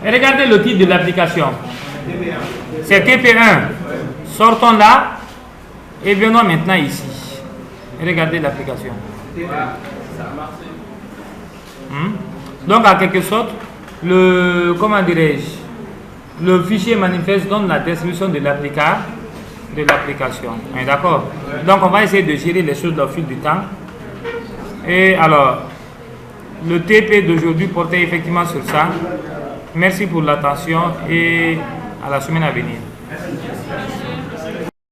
Et regardez le titre de l'application. C'est TP1. Sortons là et venons maintenant ici. Et regardez l'application. Donc, en quelque sorte, comment dirais-je, le fichier manifeste donne la description de l'application. D'accord? Donc, on va essayer de gérer les choses au fil du temps. Et alors, le TP d'aujourd'hui portait effectivement sur ça. Merci pour l'attention et à la semaine à venir.